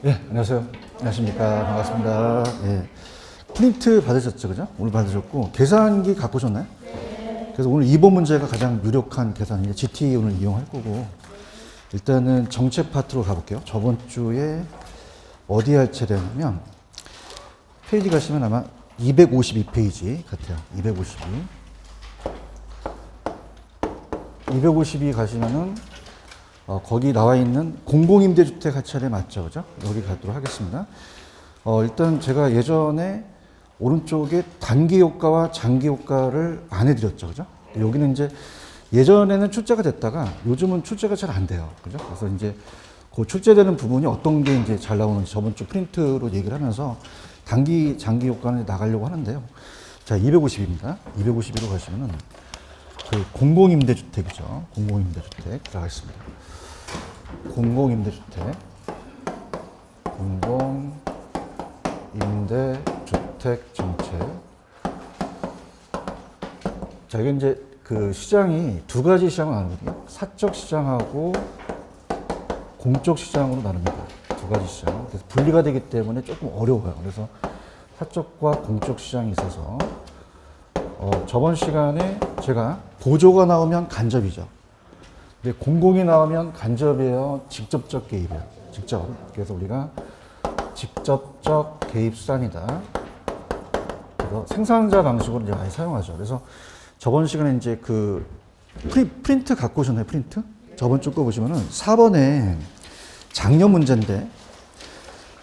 예, 안녕하세요. 안녕하십니까. 반갑습니다. 예. 프린트 받으셨죠, 그죠? 오늘 받으셨고, 계산기 갖고 오셨나요? 그래서 오늘 2번 문제가 가장 유력한 계산이에요. GT 오늘 이용할 거고, 일단은 정책 파트로 가볼게요. 저번 주에 어디 할 차례냐면, 페이지 가시면 아마 252페이지 같아요. 252. 252 가시면은, 거기 나와 있는 공공임대주택 할 차례 맞죠, 그죠? 여기 가도록 하겠습니다. 일단 제가 예전에 오른쪽에 단기 효과와 장기 효과를 안 해드렸죠, 그죠? 여기는 이제 예전에는 출제가 됐다가 요즘은 출제가 잘 안 돼요, 그죠? 그래서 이제 그 출제되는 부분이 어떤 게 이제 잘 나오는지 저번 주 프린트로 얘기를 하면서 단기, 장기 효과는 나가려고 하는데요. 자, 250입니다. 251로 가시면은 그 공공임대주택이죠. 공공임대주택 들어가겠습니다. 공공임대주택, 공공임대주택 정책. 자, 이게 이제 그 시장이 두 가지 시장을 나누거든요. 사적 시장하고 공적 시장으로 나눕니다. 두 가지 시장. 그래서 분리가 되기 때문에 조금 어려워요. 그래서 사적과 공적 시장이 있어서 저번 시간에 제가 보조가 나오면 간접이죠. 근데 공공이 나오면 간접이에요, 직접적 개입이에요. 직접. 그래서 우리가 직접적 개입 수단이다. 그래서 생산자 방식으로 이제 많이 사용하죠. 그래서 저번 시간에 이제 그 프린트 갖고 오셨나요? 프린트? 저번 주 거 보시면은 4번에 작년 문제인데,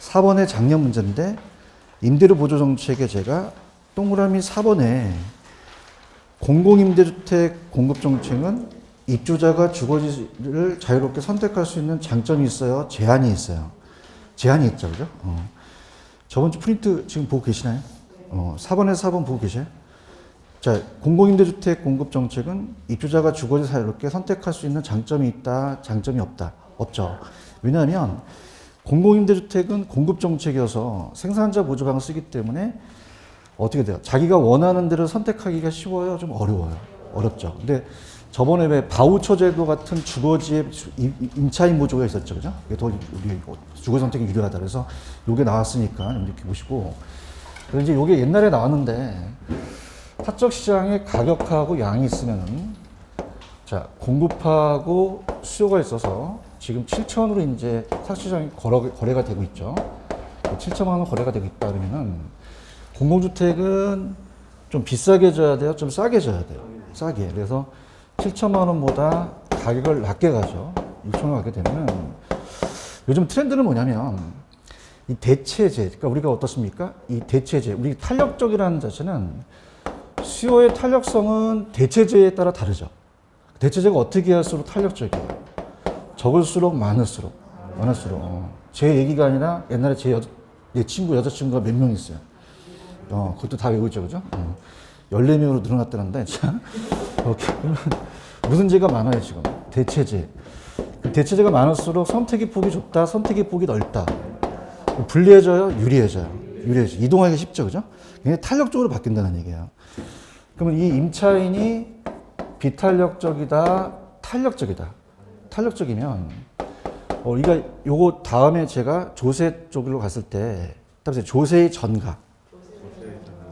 4번에 작년 문제인데, 임대료 보조 정책에 제가 동그라미 4번에 공공임대주택 공급 정책은 입주자가 주거지를 자유롭게 선택할 수 있는 장점이 있어요? 제한이 있어요? 제한이 있죠, 그죠? 저번 주 프린트 지금 보고 계시나요? 4번에서 4번 보고 계세요? 자, 공공임대주택 공급 정책은 입주자가 주거지 자유롭게 선택할 수 있는 장점이 있다, 장점이 없다? 없죠. 왜냐하면 공공임대주택은 공급 정책이어서 생산자 보조방을 쓰기 때문에 어떻게 돼요? 자기가 원하는 데를 선택하기가 쉬워요? 좀 어려워요? 어렵죠. 근데 저번에 왜 바우처 제도 같은 주거지에 임차인 보조가 있었죠, 그죠? 이게 더 우리 주거 선택이 유리하다. 그래서 이게 나왔으니까 좀 이렇게 보시고. 그래서 이제 이게 옛날에 나왔는데 사적 시장에 가격하고 양이 있으면은 자, 공급하고 수요가 있어서 지금 7천으로 이제 사적 시장이 거래가 되고 있죠. 7천만 원 거래가 되고 있다 그러면은 공공주택은 좀 비싸게 줘야 돼요? 좀 싸게 줘야 돼요? 싸게. 그래서 7천만 원보다 가격을 낮게 가죠. 6천 원 가게 되면 요즘 트렌드는 뭐냐면 이 대체제, 그러니까 우리가 어떻습니까? 이 대체제, 우리 탄력적이라는 자체는 수요의 탄력성은 대체제에 따라 다르죠. 대체제가 어떻게 할수록 탄력적이에요? 적을수록 많을수록. 제 얘기가 아니라 옛날에 제 친구, 여자친구가 몇 명 있어요. 그것도 다 외우죠, 그죠? 14명으로 늘어났다는데, 자, 무슨 제가 많아요, 지금? 대체제. 대체제가 많을수록 선택의 폭이 좁다, 선택의 폭이 넓다. 불리해져요, 유리해져요. 이동하기가 쉽죠, 그죠? 굉장히 탄력적으로 바뀐다는 얘기예요. 그러면 이 임차인이 비탄력적이다, 탄력적이다. 탄력적이면, 우리가 요거 다음에 제가 조세 쪽으로 갔을 때, 조세의 전가.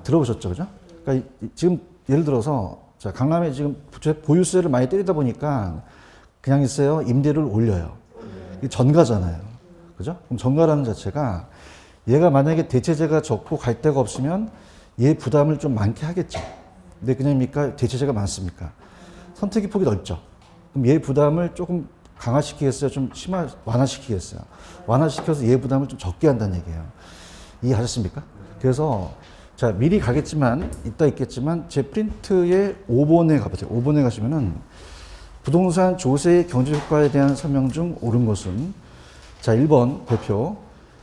들어보셨죠, 그죠? 그러니까 지금 예를 들어서 자, 강남에 지금 보유세를 많이 때리다 보니까 그냥 있어요. 임대료를 올려요. 이게 전가잖아요. 그죠? 그럼 전가라는 자체가 얘가 만약에 대체제가 적고 갈 데가 없으면 얘 부담을 좀 많게 하겠죠. 근데 그냥입니까? 대체제가 많습니까? 선택의 폭이 넓죠. 그럼 얘 부담을 조금 강화시키겠어요? 좀 완화시키겠어요? 완화시켜서 얘 부담을 좀 적게 한다는 얘기예요. 이해하셨습니까? 그래서 자, 미리 가겠지만, 이따 있겠지만, 제 프린트에 5번에 가보세요. 5번에 가시면은, 부동산 조세의 경제효과에 대한 설명 중 옳은 것은, 자, 1번 대표.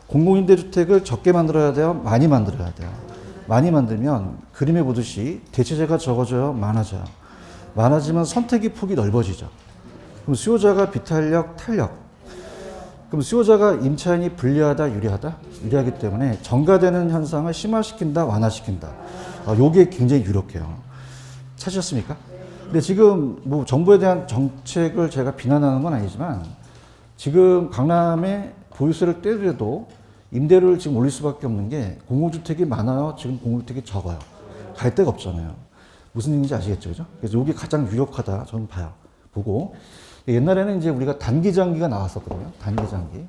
공공임대주택을 적게 만들어야 돼요? 많이 만들어야 돼요? 많이 만들면, 그림에 보듯이 대체제가 적어져요? 많아져요? 많아지면 선택의 폭이 넓어지죠. 그럼 수요자가 비탄력, 탄력. 그럼 수요자가 임차인이 불리하다, 유리하다? 유리하기 때문에 전가되는 현상을 심화시킨다, 완화시킨다. 요게 굉장히 유력해요. 찾으셨습니까? 근데 지금 정부에 대한 정책을 제가 비난하는 건 아니지만 지금 강남에 보유세를 떼더라도 임대료를 지금 올릴 수밖에 없는 게 공공주택이 많아요. 지금 공공주택이 적어요. 갈 데가 없잖아요. 무슨 얘기인지 아시겠죠? 그죠? 그래서 이게 가장 유력하다 저는 봐요. 보고. 옛날에는 이제 우리가 단기장기가 나왔었거든요. 단기장기.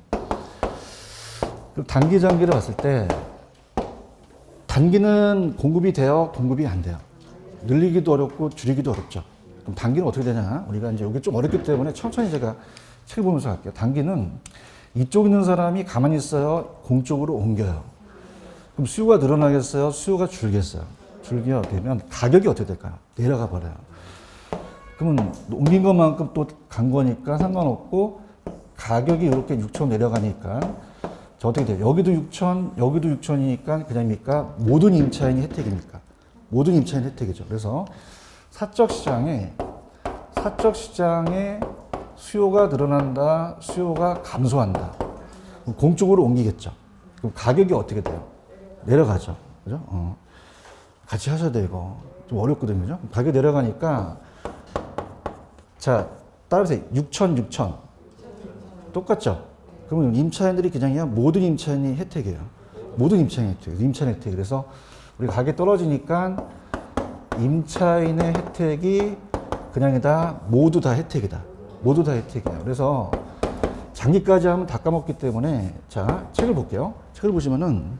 단기장기를 봤을 때 단기는 공급이 돼요? 공급이 안 돼요? 늘리기도 어렵고 줄이기도 어렵죠. 그럼 단기는 어떻게 되냐? 우리가 이제 이게 좀 어렵기 때문에 천천히 제가 책을 보면서 할게요. 단기는 이쪽 있는 사람이 가만히 있어요? 공쪽으로 옮겨요. 그럼 수요가 늘어나겠어요? 수요가 줄겠어요? 줄게 되면 가격이 어떻게 될까요? 내려가 버려요. 그러면 옮긴 것만큼 또 간 거니까 상관없고 가격이 이렇게 6천 내려가니까 저 어떻게 돼요? 여기도 6천, 여기도 6천이니까 그냥입니까? 모든 임차인이 혜택입니까? 모든 임차인 혜택이죠. 그래서 사적 시장에 수요가 늘어난다, 수요가 감소한다. 그럼 공쪽으로 옮기겠죠. 그럼 가격이 어떻게 돼요? 내려가죠. 그죠? 같이 하셔야 돼요, 이거. 좀 어렵거든요. 그죠? 가격이 내려가니까 자, 따라서 6천. 똑같죠? 그러면 임차인들이 그냥이야 모든 임차인이 혜택이에요. 모든 임차인 혜택. 임차인 혜택. 그래서 우리 가격이 떨어지니까 임차인의 혜택이 그냥이다. 모두 다 혜택이다. 모두 다 혜택이에요. 그래서 장기까지 하면 다 까먹기 때문에 자, 책을 볼게요. 책을 보시면은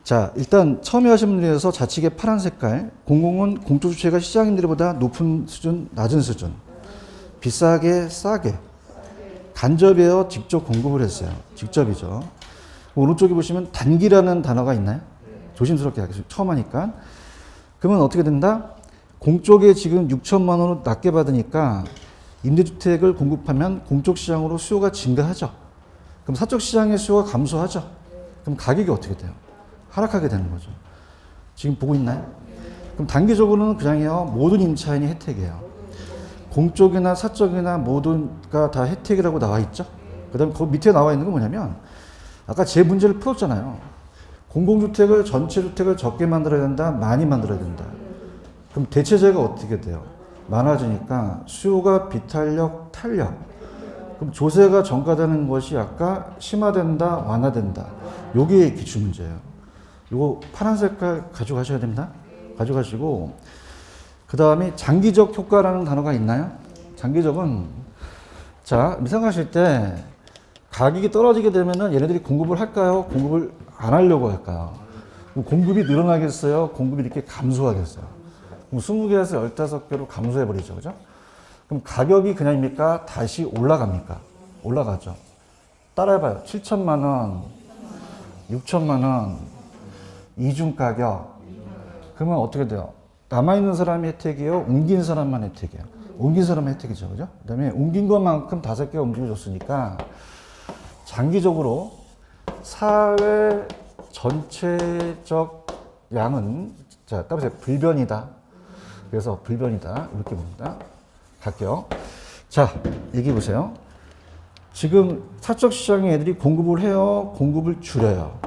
자, 일단 처음에 하신 분에 대해서 좌측에 파란 색깔, 공공은 공투주체가 시장임대료보다 높은 수준, 낮은 수준, 비싸게, 싸게, 간접이에요, 직접 공급을 했어요. 직접이죠. 오른쪽에 보시면 단기라는 단어가 있나요? 조심스럽게 하겠습니다. 처음 하니까. 그러면 어떻게 된다? 공쪽에 지금 6천만 원을 낮게 받으니까 임대주택을 공급하면 공쪽 시장으로 수요가 증가하죠. 그럼 사적 시장의 수요가 감소하죠. 그럼 가격이 어떻게 돼요? 하락하게 되는 거죠. 지금 보고 있나요? 그럼 단기적으로는 그냥요 모든 임차인이 혜택이에요. 공적이나 사적이나 모두가 다 혜택이라고 나와 있죠. 그 다음에 그 밑에 나와 있는 건 뭐냐면 아까 제 문제를 풀었잖아요. 공공주택을 전체 주택을 적게 만들어야 된다, 많이 만들어야 된다. 그럼 대체재가 어떻게 돼요? 많아지니까 수요가 비탄력, 탄력. 그럼 조세가 전가되는 것이 아까 심화된다, 완화된다. 요게 기출 문제예요. 요거 파란 색깔 가져가셔야 됩니다. 가져가시고 그 다음에 장기적 효과라는 단어가 있나요? 장기적은 자 생각하실 때 가격이 떨어지게 되면은 얘네들이 공급을 할까요? 공급을 안 하려고 할까요? 공급이 늘어나겠어요? 공급이 이렇게 감소하겠어요? 그럼 20개에서 15개로 감소해 버리죠. 그죠? 그럼 가격이 그냥입니까? 다시 올라갑니까? 올라가죠. 따라해봐요. 7천만 원, 6천만 원, 이중 가격. 그러면 어떻게 돼요? 남아있는 사람이 혜택이에요? 옮긴 사람만 혜택이에요? 옮긴 사람의 혜택이죠. 그죠? 그 다음에 옮긴 것만큼 5개가 움직여줬으니까 장기적으로 사회 전체적 양은 자, 따라서 불변이다. 그래서 불변이다. 이렇게 봅니다. 갈게요. 자, 얘기해 보세요. 지금 사적 시장에 애들이 공급을 해요? 공급을 줄여요?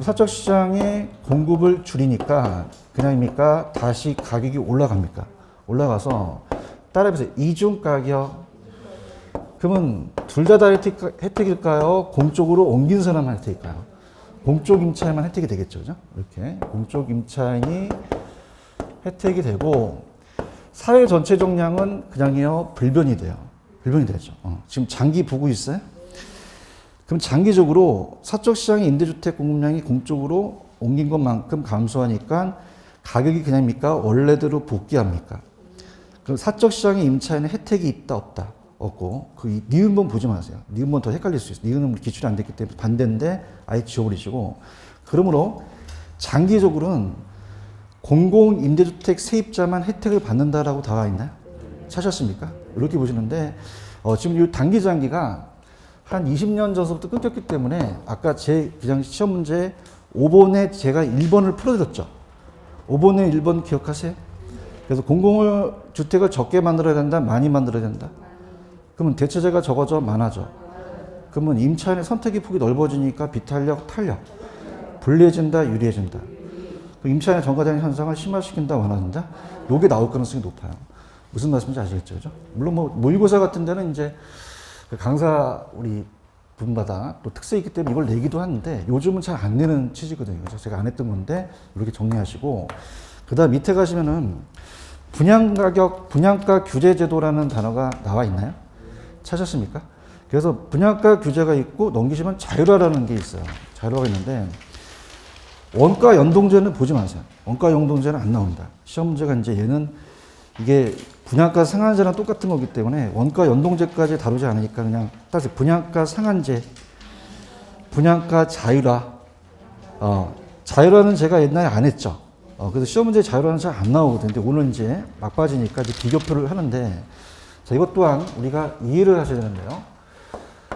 사적 시장에 공급을 줄이니까 그냥입니까? 다시 가격이 올라갑니까? 올라가서 따라해보세요. 이중 가격. 그러면 둘 다 혜택일까요? 공쪽으로 옮긴 사람만 혜택일까요? 공쪽 임차인만 혜택이 되겠죠. 그죠? 이렇게 공쪽 임차인이 혜택이 되고 사회 전체 정량은 그냥이요 불변이 돼요. 불변이 되죠. 지금 장기 보고 있어요? 그럼 장기적으로 사적 시장의 임대주택 공급량이 공쪽으로 옮긴 것만큼 감소하니까 가격이 그냥입니까? 원래대로 복귀합니까? 그럼 사적 시장의 임차인은 혜택이 있다 없다? 없고 그 니은번 보지 마세요. 니은번 더 헷갈릴 수 있어요. 니은은 기출이 안 됐기 때문에 반대인데 아예 지워버리시고 그러므로 장기적으로는 공공임대주택 세입자만 혜택을 받는다라고 나와 있나요? 찾았습니까? 이렇게 보시는데 지금 이 단기 장기가 한 20년 전서부터 끊겼기 때문에 아까 제 그냥 시험 문제 5번에 제가 1번을 풀어드렸죠. 5번에 1번 기억하세요? 그래서 공공주택을 적게 만들어야 된다, 많이 만들어야 된다. 그러면 대체재가 적어져, 많아져. 그러면 임차인의 선택의 폭이 넓어지니까 비탄력, 탄력. 불리해진다, 유리해진다. 임차인의 전가되는 현상을 심화시킨다, 완화된다. 요게 나올 가능성이 높아요. 무슨 말씀인지 아시겠죠? 그죠? 물론 뭐 모의고사 같은 데는 이제 그 강사 우리 분마다 또 특색이 있기 때문에 이걸 내기도 하는데 요즘은 잘 안 내는 취지거든요. 그래서 제가 안 했던 건데 이렇게 정리하시고 그다음 밑에 가시면은 분양가격, 분양가 규제 제도라는 단어가 나와 있나요? 찾았습니까? 그래서 분양가 규제가 있고 넘기시면 자율화라는 게 있어요. 자율화가 있는데 원가 연동제는 보지 마세요. 원가 연동제는 안 나옵니다. 시험 문제가 이제 얘는 이게 분양가 상한제랑 똑같은 거기 때문에 원가 연동제까지 다루지 않으니까 그냥 딱 분양가 상한제, 분양가 자율화. 자율화는 제가 옛날에 안 했죠. 그래서 시험 문제 자율화는 잘 안 나오거든요. 근데 오늘 이제 막바지니까 이제 비교표를 하는데 자, 이것 또한 우리가 이해를 하셔야 되는데요.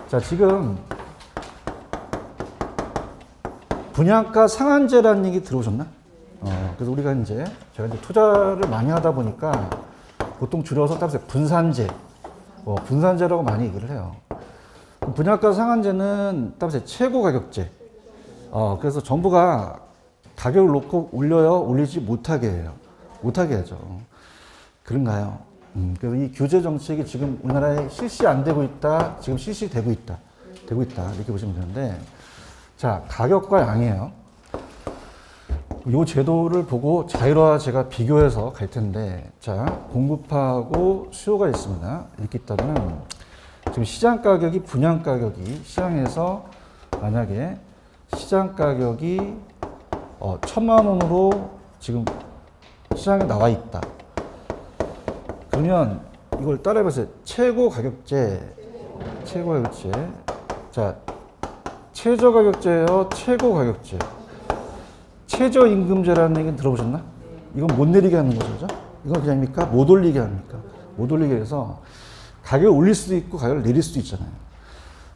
자, 지금 분양가 상한제라는 얘기 들어오셨나? 그래서 우리가 이제 제가 이제 투자를 많이 하다 보니까 보통 줄여서 따라서 분산제, 분산제라고 많이 얘기를 해요. 분양가 상한제는 따라서 최고 가격제. 그래서 정부가 가격을 놓고 올려요, 올리지 못하게 해요. 못하게 하죠. 그런가요? 그래서 이 규제 정책이 지금 우리나라에 실시 안 되고 있다, 지금 실시되고 있다, 이렇게 보시면 되는데, 자, 가격과 양이에요. 이 제도를 보고 자율화 제가 비교해서 갈 텐데, 자, 공급하고 수요가 있습니다. 이렇게 있다면, 지금 시장 가격이, 분양 가격이 시장에서 만약에 시장 가격이 1,000만 원으로 지금 시장에 나와 있다. 그러면 이걸 따라해보세요. 최고 가격제. 자, 최저 가격제예요, 최고 가격제. 최저임금제라는 얘기는 들어보셨나? 이건 못 내리게 하는 거죠, 그죠? 이건 그냥입니까? 못 올리게 합니까? 못 올리게 해서 가격을 올릴 수도 있고 가격을 내릴 수도 있잖아요.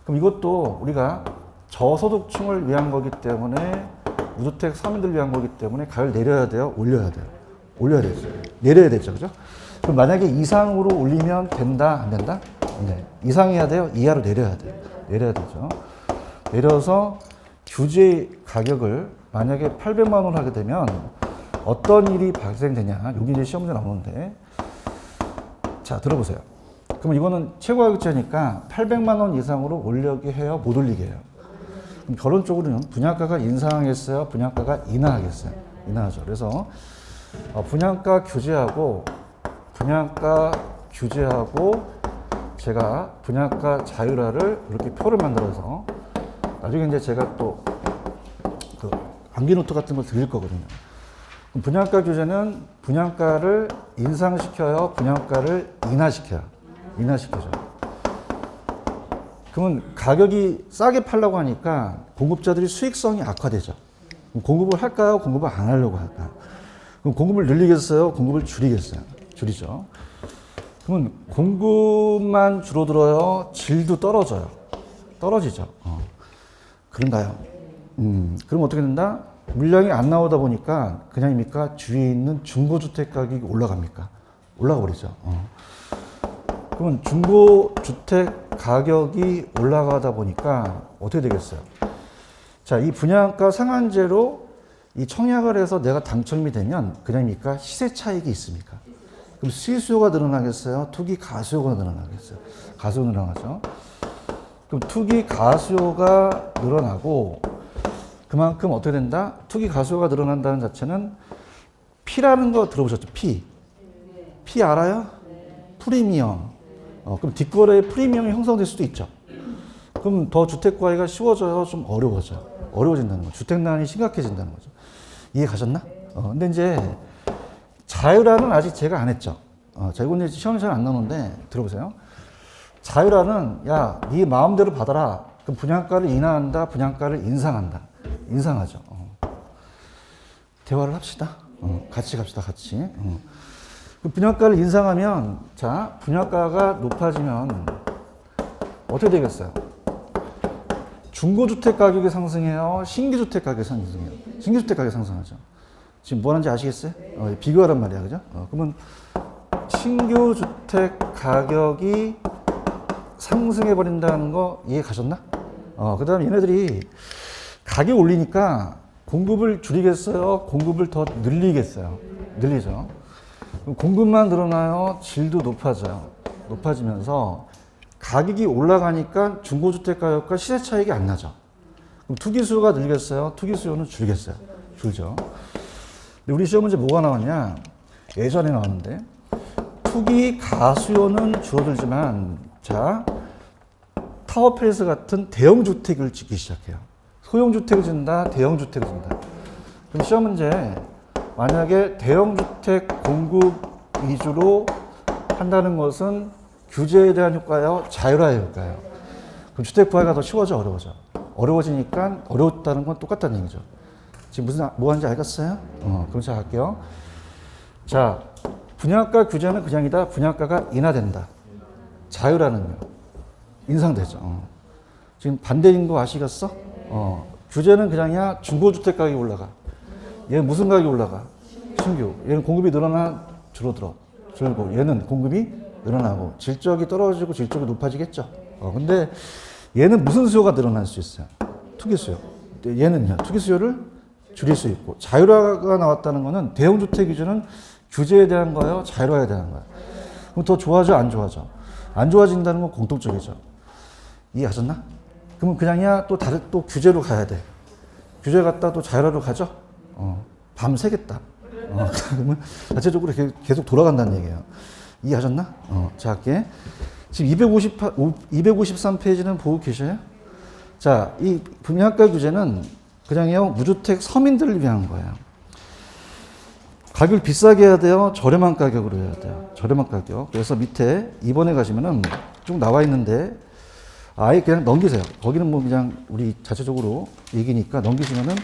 그럼 이것도 우리가 저소득층을 위한 거기 때문에 무주택 서민들 위한 거기 때문에 가격을 내려야 돼요? 올려야 돼요? 올려야 되죠. 내려야 되죠, 그죠? 그럼 만약에 이상으로 올리면 된다, 안 된다? 네. 이상해야 돼요? 이하로 내려야 돼요? 내려야 되죠. 내려서 규제 가격을 만약에 800만 원을 하게 되면 어떤 일이 발생되냐. 여기 이제 시험 문제 나오는데. 자, 들어보세요. 그럼 이거는 최고 가격제니까 800만 원 이상으로 올리게 해요? 못 올리게 해요? 그럼 결론적으로는 분양가가 인상하겠어요? 분양가가 인하하겠어요? 인하하죠. 그래서 분양가 규제하고 제가 분양가 자율화를 이렇게 표를 만들어서 나중에 이제 제가 또 그 암기노트 같은 걸 드릴 거거든요. 그럼 분양가 규제는 분양가를 인상시켜요? 분양가를 인하시켜요? 인하시켜죠. 그러면 가격이 싸게 팔려고 하니까 공급자들이 수익성이 악화되죠. 그럼 공급을 할까요? 공급을 안 하려고 할까요? 그럼 공급을 늘리겠어요? 공급을 줄이겠어요? 줄이죠. 그러면 공급만 줄어들어요? 질도 떨어져요? 떨어지죠. 그런가요? 그럼 어떻게 된다? 물량이 안 나오다 보니까 그냥입니까? 주위에 있는 중고주택 가격이 올라갑니까? 올라가 버리죠. 그러면 중고주택 가격이 올라가다 보니까 어떻게 되겠어요? 자, 이 분양가 상한제로 이 청약을 해서 내가 당첨이 되면 그냥입니까? 시세 차익이 있습니까? 그럼 수요가 늘어나겠어요? 투기 가수요가 늘어나겠어요? 가수요가 늘어나죠. 그럼 투기 가수요가 늘어나고 그만큼 어떻게 된다? 투기 가수요가 늘어난다는 자체는 P라는 거 들어보셨죠? P 알아요? 프리미엄. 그럼 뒷거래에 프리미엄이 형성될 수도 있죠. 그럼 더 주택 구하기가 쉬워져요? 좀 어려워져요? 어려워진다는 거죠. 주택난이 심각해진다는 거죠. 이해 가셨나? 근데 이제 자율화는 아직 제가 안 했죠. 제가 이제 시험이 잘 안 나오는데 들어보세요. 자율화는 야, 네 마음대로 받아라. 그럼 분양가를 인하한다, 분양가를 인상한다. 인상하죠. 대화를 합시다. 같이 갑시다, 같이. 분양가를 인상하면, 자, 분양가가 높아지면 어떻게 되겠어요? 중고주택 가격이 상승해요? 신규주택 가격이 상승해요? 신규주택 가격이 상승하죠. 지금 뭐 하는지 아시겠어요? 비교하란 말이야, 그죠? 그러면 신규주택 가격이 상승해버린다는 거 이해 가셨나? 그 다음에 얘네들이 가격 올리니까 공급을 줄이겠어요? 공급을 더 늘리겠어요? 늘리죠. 공급만 늘어나요? 질도 높아져요. 높아지면서 가격이 올라가니까 중고주택 가격과 시세 차익이 안 나죠. 그럼 투기 수요가 늘겠어요? 투기 수요는 줄겠어요? 줄죠. 근데 우리 시험 문제 뭐가 나왔냐? 예전에 나왔는데 투기 가수요는 줄어들지만 자 타워 팰리스 같은 대형 주택을 짓기 시작해요. 소형 주택을 짓는다, 대형 주택을 짓는다. 그럼 시험 문제 만약에 대형 주택 공급 위주로 한다는 것은 규제에 대한 효과요, 자율화의 효과요. 그럼 주택 부하기가 더 쉬워져, 어려워져? 어려워지니까 어려웠다는 건 똑같다는 얘기죠. 지금 뭐 하는지 알겠어요? 그럼 제가 할게요. 자, 분양가 규제는 그냥이다. 분양가가 인하된다. 자율화는요? 인상되죠. 지금 반대인 거 아시겠어? 규제는 그냥이야. 중고주택 가격이 올라가. 얘는 무슨 가격이 올라가? 신규. 얘는 공급이 늘어나, 줄어들어. 줄고. 얘는 공급이 늘어나고. 질적이 떨어지고 질적이 높아지겠죠. 근데 얘는 무슨 수요가 늘어날 수 있어요? 투기 수요. 얘는요. 투기 수요를 줄일 수 있고. 자율화가 나왔다는 거는 대형 주택 기준은 규제에 대한 거예요? 자율화에 대한 거예요? 그럼 더 좋아져? 안 좋아져? 안 좋아진다는 건 공통적이죠. 이해하셨나? 그러면 그냥이야 또 규제로 가야 돼. 규제 갔다 또 자율화로 가죠? 밤새겠다. 그러면 자체적으로 계속 돌아간다는 얘기예요. 이해하셨나? 자, 할게. 지금 253페이지는 보고 계셔요? 자, 이 분양가 규제는 그냥요, 무주택 서민들을 위한 거예요. 가격을 비싸게 해야 돼요? 저렴한 가격으로 해야 돼요? 저렴한 가격. 그래서 밑에 2번에 가시면은 쭉 나와 있는데, 아예 그냥 넘기세요. 거기는 뭐 그냥 우리 자체적으로 얘기니까 넘기시면은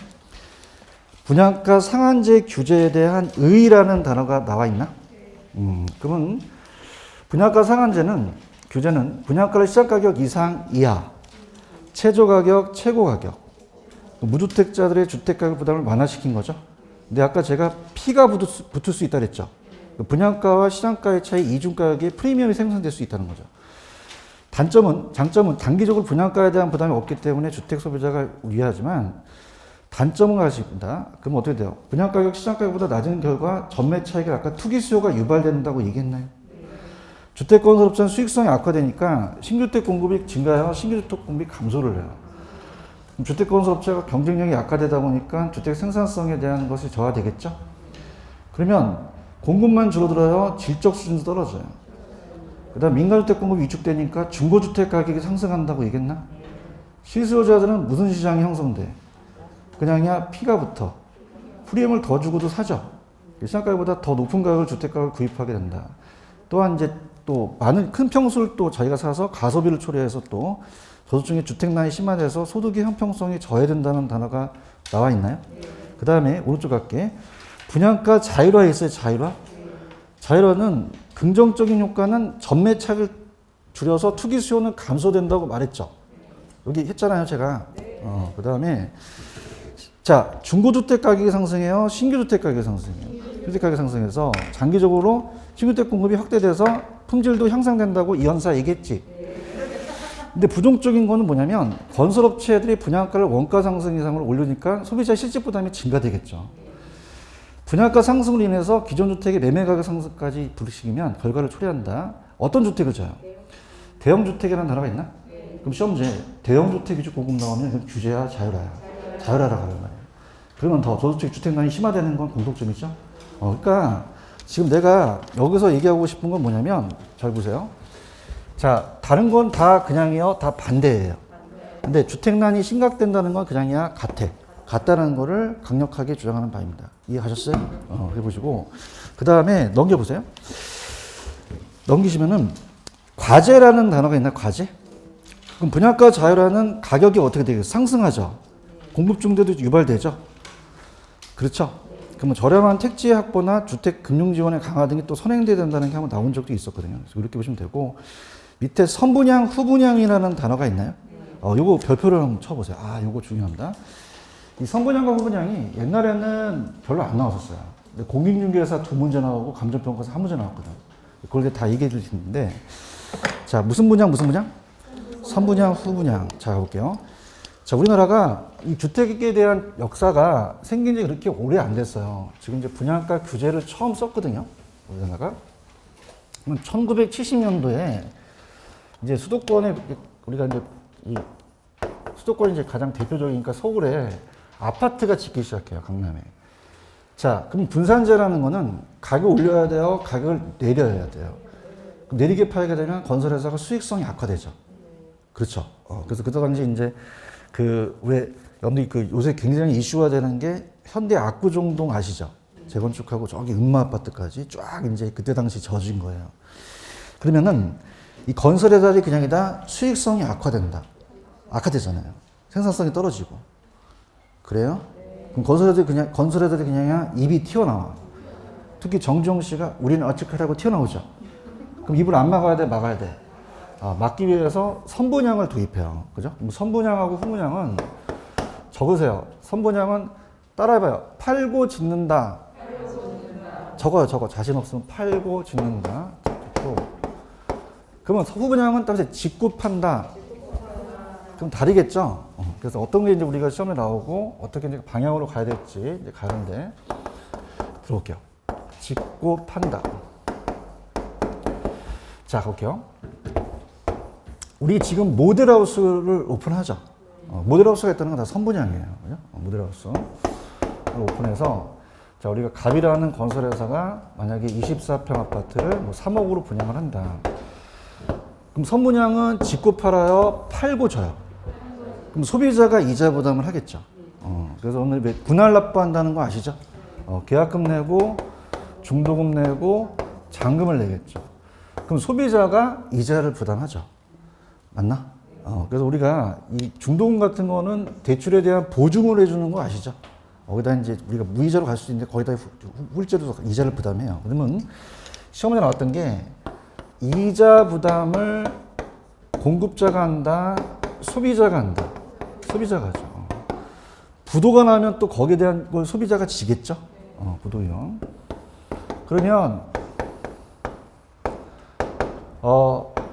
분양가 상한제 규제에 대한 의의라는 단어가 나와 있나? 그러면 분양가 상한제는 규제는 분양가를 시장가격 이상 이하, 최저가격, 최고가격, 무주택자들의 주택가격 부담을 완화시킨 거죠. 근데 아까 제가 P가 붙을 수 있다 그랬죠. 분양가와 시장가의 차이 이중가격에 프리미엄이 생성될 수 있다는 거죠. 장점은 단기적으로 분양가에 대한 부담이 없기 때문에 주택 소비자가 유리하지만 단점은 가십니다. 그럼 어떻게 돼요? 분양가격 시장가격보다 낮은 결과 전매 차익이 아까 투기 수요가 유발된다고 얘기했나요? 주택 건설업체는 수익성이 악화되니까 신규주택 공급이 증가해서 신규주택 공급이 감소를 해요. 주택 건설업체가 경쟁력이 약화되다 보니까 주택 생산성에 대한 것이 저하되겠죠? 그러면 공급만 줄어들어요? 질적 수준도 떨어져요. 그 다음 민간주택 공급이 위축되니까 중고주택 가격이 상승한다고 얘기했나? 실수요자들은 무슨 시장이 형성돼? 그냥이야 P가 붙어. 프리미엄을 더 주고도 사죠. 시장가격보다 더 높은 가격을 주택가격을 구입하게 된다. 또한 이제 또 많은 큰 평수를 또 저희가 사서 가소비를 초래해서 또 저소득층의 주택난이 심화돼서 소득의 형평성이 저해된다는 단어가 나와 있나요? 그 다음에 오른쪽 갈게. 분양가 자율화에 있어요. 자율화. 자율화는 긍정적인 효과는 전매 차익을 줄여서 투기 수요는 감소된다고 말했죠. 여기 했잖아요, 제가. 그 다음에 자, 중고주택 가격이 상승해요? 신규주택 가격이 상승해요? 주택 가격이 상승해서 장기적으로 신규주택 공급이 확대돼서 품질도 향상된다고 이현사 얘기했지. 근데 부정적인 거는 뭐냐면 건설업체들이 분양가를 원가 상승 이상으로 올리니까 소비자 실질 부담이 증가되겠죠. 분양가 상승으로 인해서 기존 주택의 매매 가격 상승까지 부르시면 결과를 초래한다. 어떤 주택을 줘요? 대형 주택이라는 단어가 있나? 그럼 시험 문제 대형 주택 위주 공급 나오면 규제야, 자율화야. 자율화라고 하는 말이에요. 그러면 더 저소득 주택난이 심화되는 건 공통점이죠. 그러니까 지금 내가 여기서 얘기하고 싶은 건 뭐냐면 잘 보세요. 자, 다른 건 다 그냥이요, 다 반대예요. 근데 주택난이 심각된다는 건 그냥이야, 같다는 거를 강력하게 주장하는 바입니다. 이해하셨어요? 해보시고 그 다음에 넘겨보세요. 넘기시면은 과제라는 단어가 있나? 과제? 그럼 분양가 자율화는 가격이 어떻게 되겠어요? 상승하죠. 공급 증대도 유발되죠. 그렇죠. 그러면 저렴한 택지 확보나 주택 금융 지원의 강화 등이 또 선행돼야 된다는 게 한번 나온 적도 있었거든요. 그래서 이렇게 보시면 되고 밑에 선분양, 후분양이라는 단어가 있나요? 요거 별표를 한번 쳐보세요. 요거 중요합니다. 이 선분양과 후분양이 옛날에는 별로 안 나왔었어요. 근데 공인중개사 2문제 나오고 감정평가사 1문제 나왔거든요. 그걸 다 얘기해 주시는데 자, 무슨 분양? 선분양, 후분양. 자, 가볼게요. 자, 우리나라가 이 주택에 대한 역사가 생긴 지 그렇게 오래 안 됐어요. 지금 이제 분양가 규제를 처음 썼거든요. 우리나라가. 1970년도에 이제 수도권에 우리가 이제 이 수도권이 이제 가장 대표적이니까 서울에 아파트가 짓기 시작해요. 강남에. 자, 그럼 분산제라는 거는 가격을 올려야 돼요? 가격을 내려야 돼요? 내리게 팔게 되면 건설회사가 수익성이 악화되죠. 그렇죠. 그래서 그 당시 이제 왜 여러분들이 요새 굉장히 이슈화 되는 게 현대 압구정동 아시죠? 재건축하고 저기 음마 아파트까지 쫙 이제 그때 당시 져진 거예요. 그러면은 이 건설회사들이 그냥 다 수익성이 악화된다. 악화되잖아요. 생산성이 떨어지고. 그래요? 그럼 건설회사들이 그냥 입이 튀어나와. 특히 정주영 씨가 우리는 어찌하라고 튀어나오죠. 그럼 입을 안 막아야 돼, 막아야 돼. 막기 위해서 선분양을 도입해요. 그죠? 선분양하고 후분양은 적으세요. 선분양은 따라해봐요. 팔고 짓는다. 적어요. 자신 없으면 팔고 짓는다. 그러면 후분양은 따라서 짓고 판다. 그럼 다르겠죠? 그래서 어떤 게 이제 우리가 시험에 나오고 어떻게 이제 방향으로 가야 될지 이제 가는데 들어볼게요. 짓고 판다. 자, 볼게요. 우리 지금 모델하우스를 오픈하죠. 모델하우스가 있다는 건 다 선분양이에요. 그죠? 모델하우스. 오픈해서, 자, 우리가 갑이라는 건설회사가 만약에 24평 아파트를 뭐 3억으로 분양을 한다. 그럼 선분양은 짓고 팔아요? 팔고 줘요? 그럼 소비자가 이자 부담을 하겠죠. 그래서 오늘 분할 납부한다는 거 아시죠? 계약금 내고, 중도금 내고, 잔금을 내겠죠. 그럼 소비자가 이자를 부담하죠. 맞나? 그래서 우리가 이 중도금 같은 거는 대출에 대한 보증을 해주는 거 아시죠? 거기다 이제 우리가 무이자로 갈 수 있는데 거기다 후일제로 이자를 부담해요. 그러면 시험에 나왔던 게 이자 부담을 공급자가 한다, 소비자가 한다. 소비자가 하죠. 부도가 나면 또 거기에 대한 걸 소비자가 지겠죠? 부도요. 그러면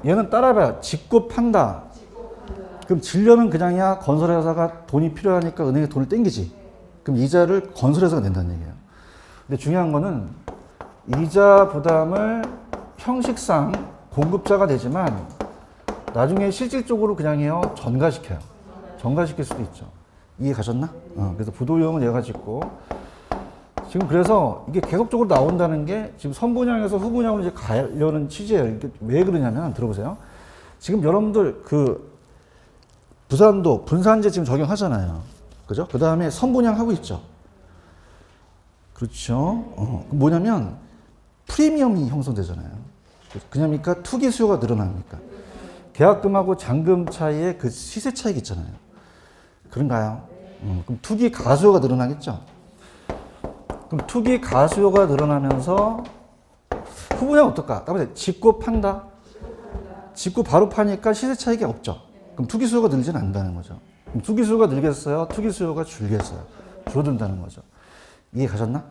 얘는 따라봐요. 짓고 판다. 그럼 질려면 그냥이야 건설회사가 돈이 필요하니까 은행에 돈을 땡기지. 그럼 이자를 건설회사가 낸다는 얘기예요. 근데 중요한 거는 이자 부담을 형식상 공급자가 되지만 나중에 실질적으로 그냥이요 전가시켜요. 전가시킬 수도 있죠. 이해 가셨나? 그래서 부도용은 얘가 짓고 지금 그래서 이게 계속적으로 나온다는 게 지금 선분양에서 후분양으로 이제 가려는 취지예요. 이게 왜 그러냐면 들어보세요. 지금 여러분들 부산도 분산제 지금 적용하잖아요. 그죠? 그 다음에 선분양 하고 있죠. 그렇죠. 뭐냐면 프리미엄이 형성되잖아요. 그냥입니까? 투기 수요가 늘어납니까? 계약금하고 잔금 차이에 그 시세 차익 있잖아요. 그런가요? 그럼 투기 가수요가 늘어나겠죠. 그럼 투기 가수요가 늘어나면서 후분양 어떨까? 따라서 짓고 판다. 짓고 바로 파니까 시세 차익이 없죠. 그럼 투기 수요가 늘지는 않는다는 거죠. 그럼 투기 수요가 늘겠어요? 투기 수요가 줄겠어요? 줄어든다는 거죠. 이해 가셨나?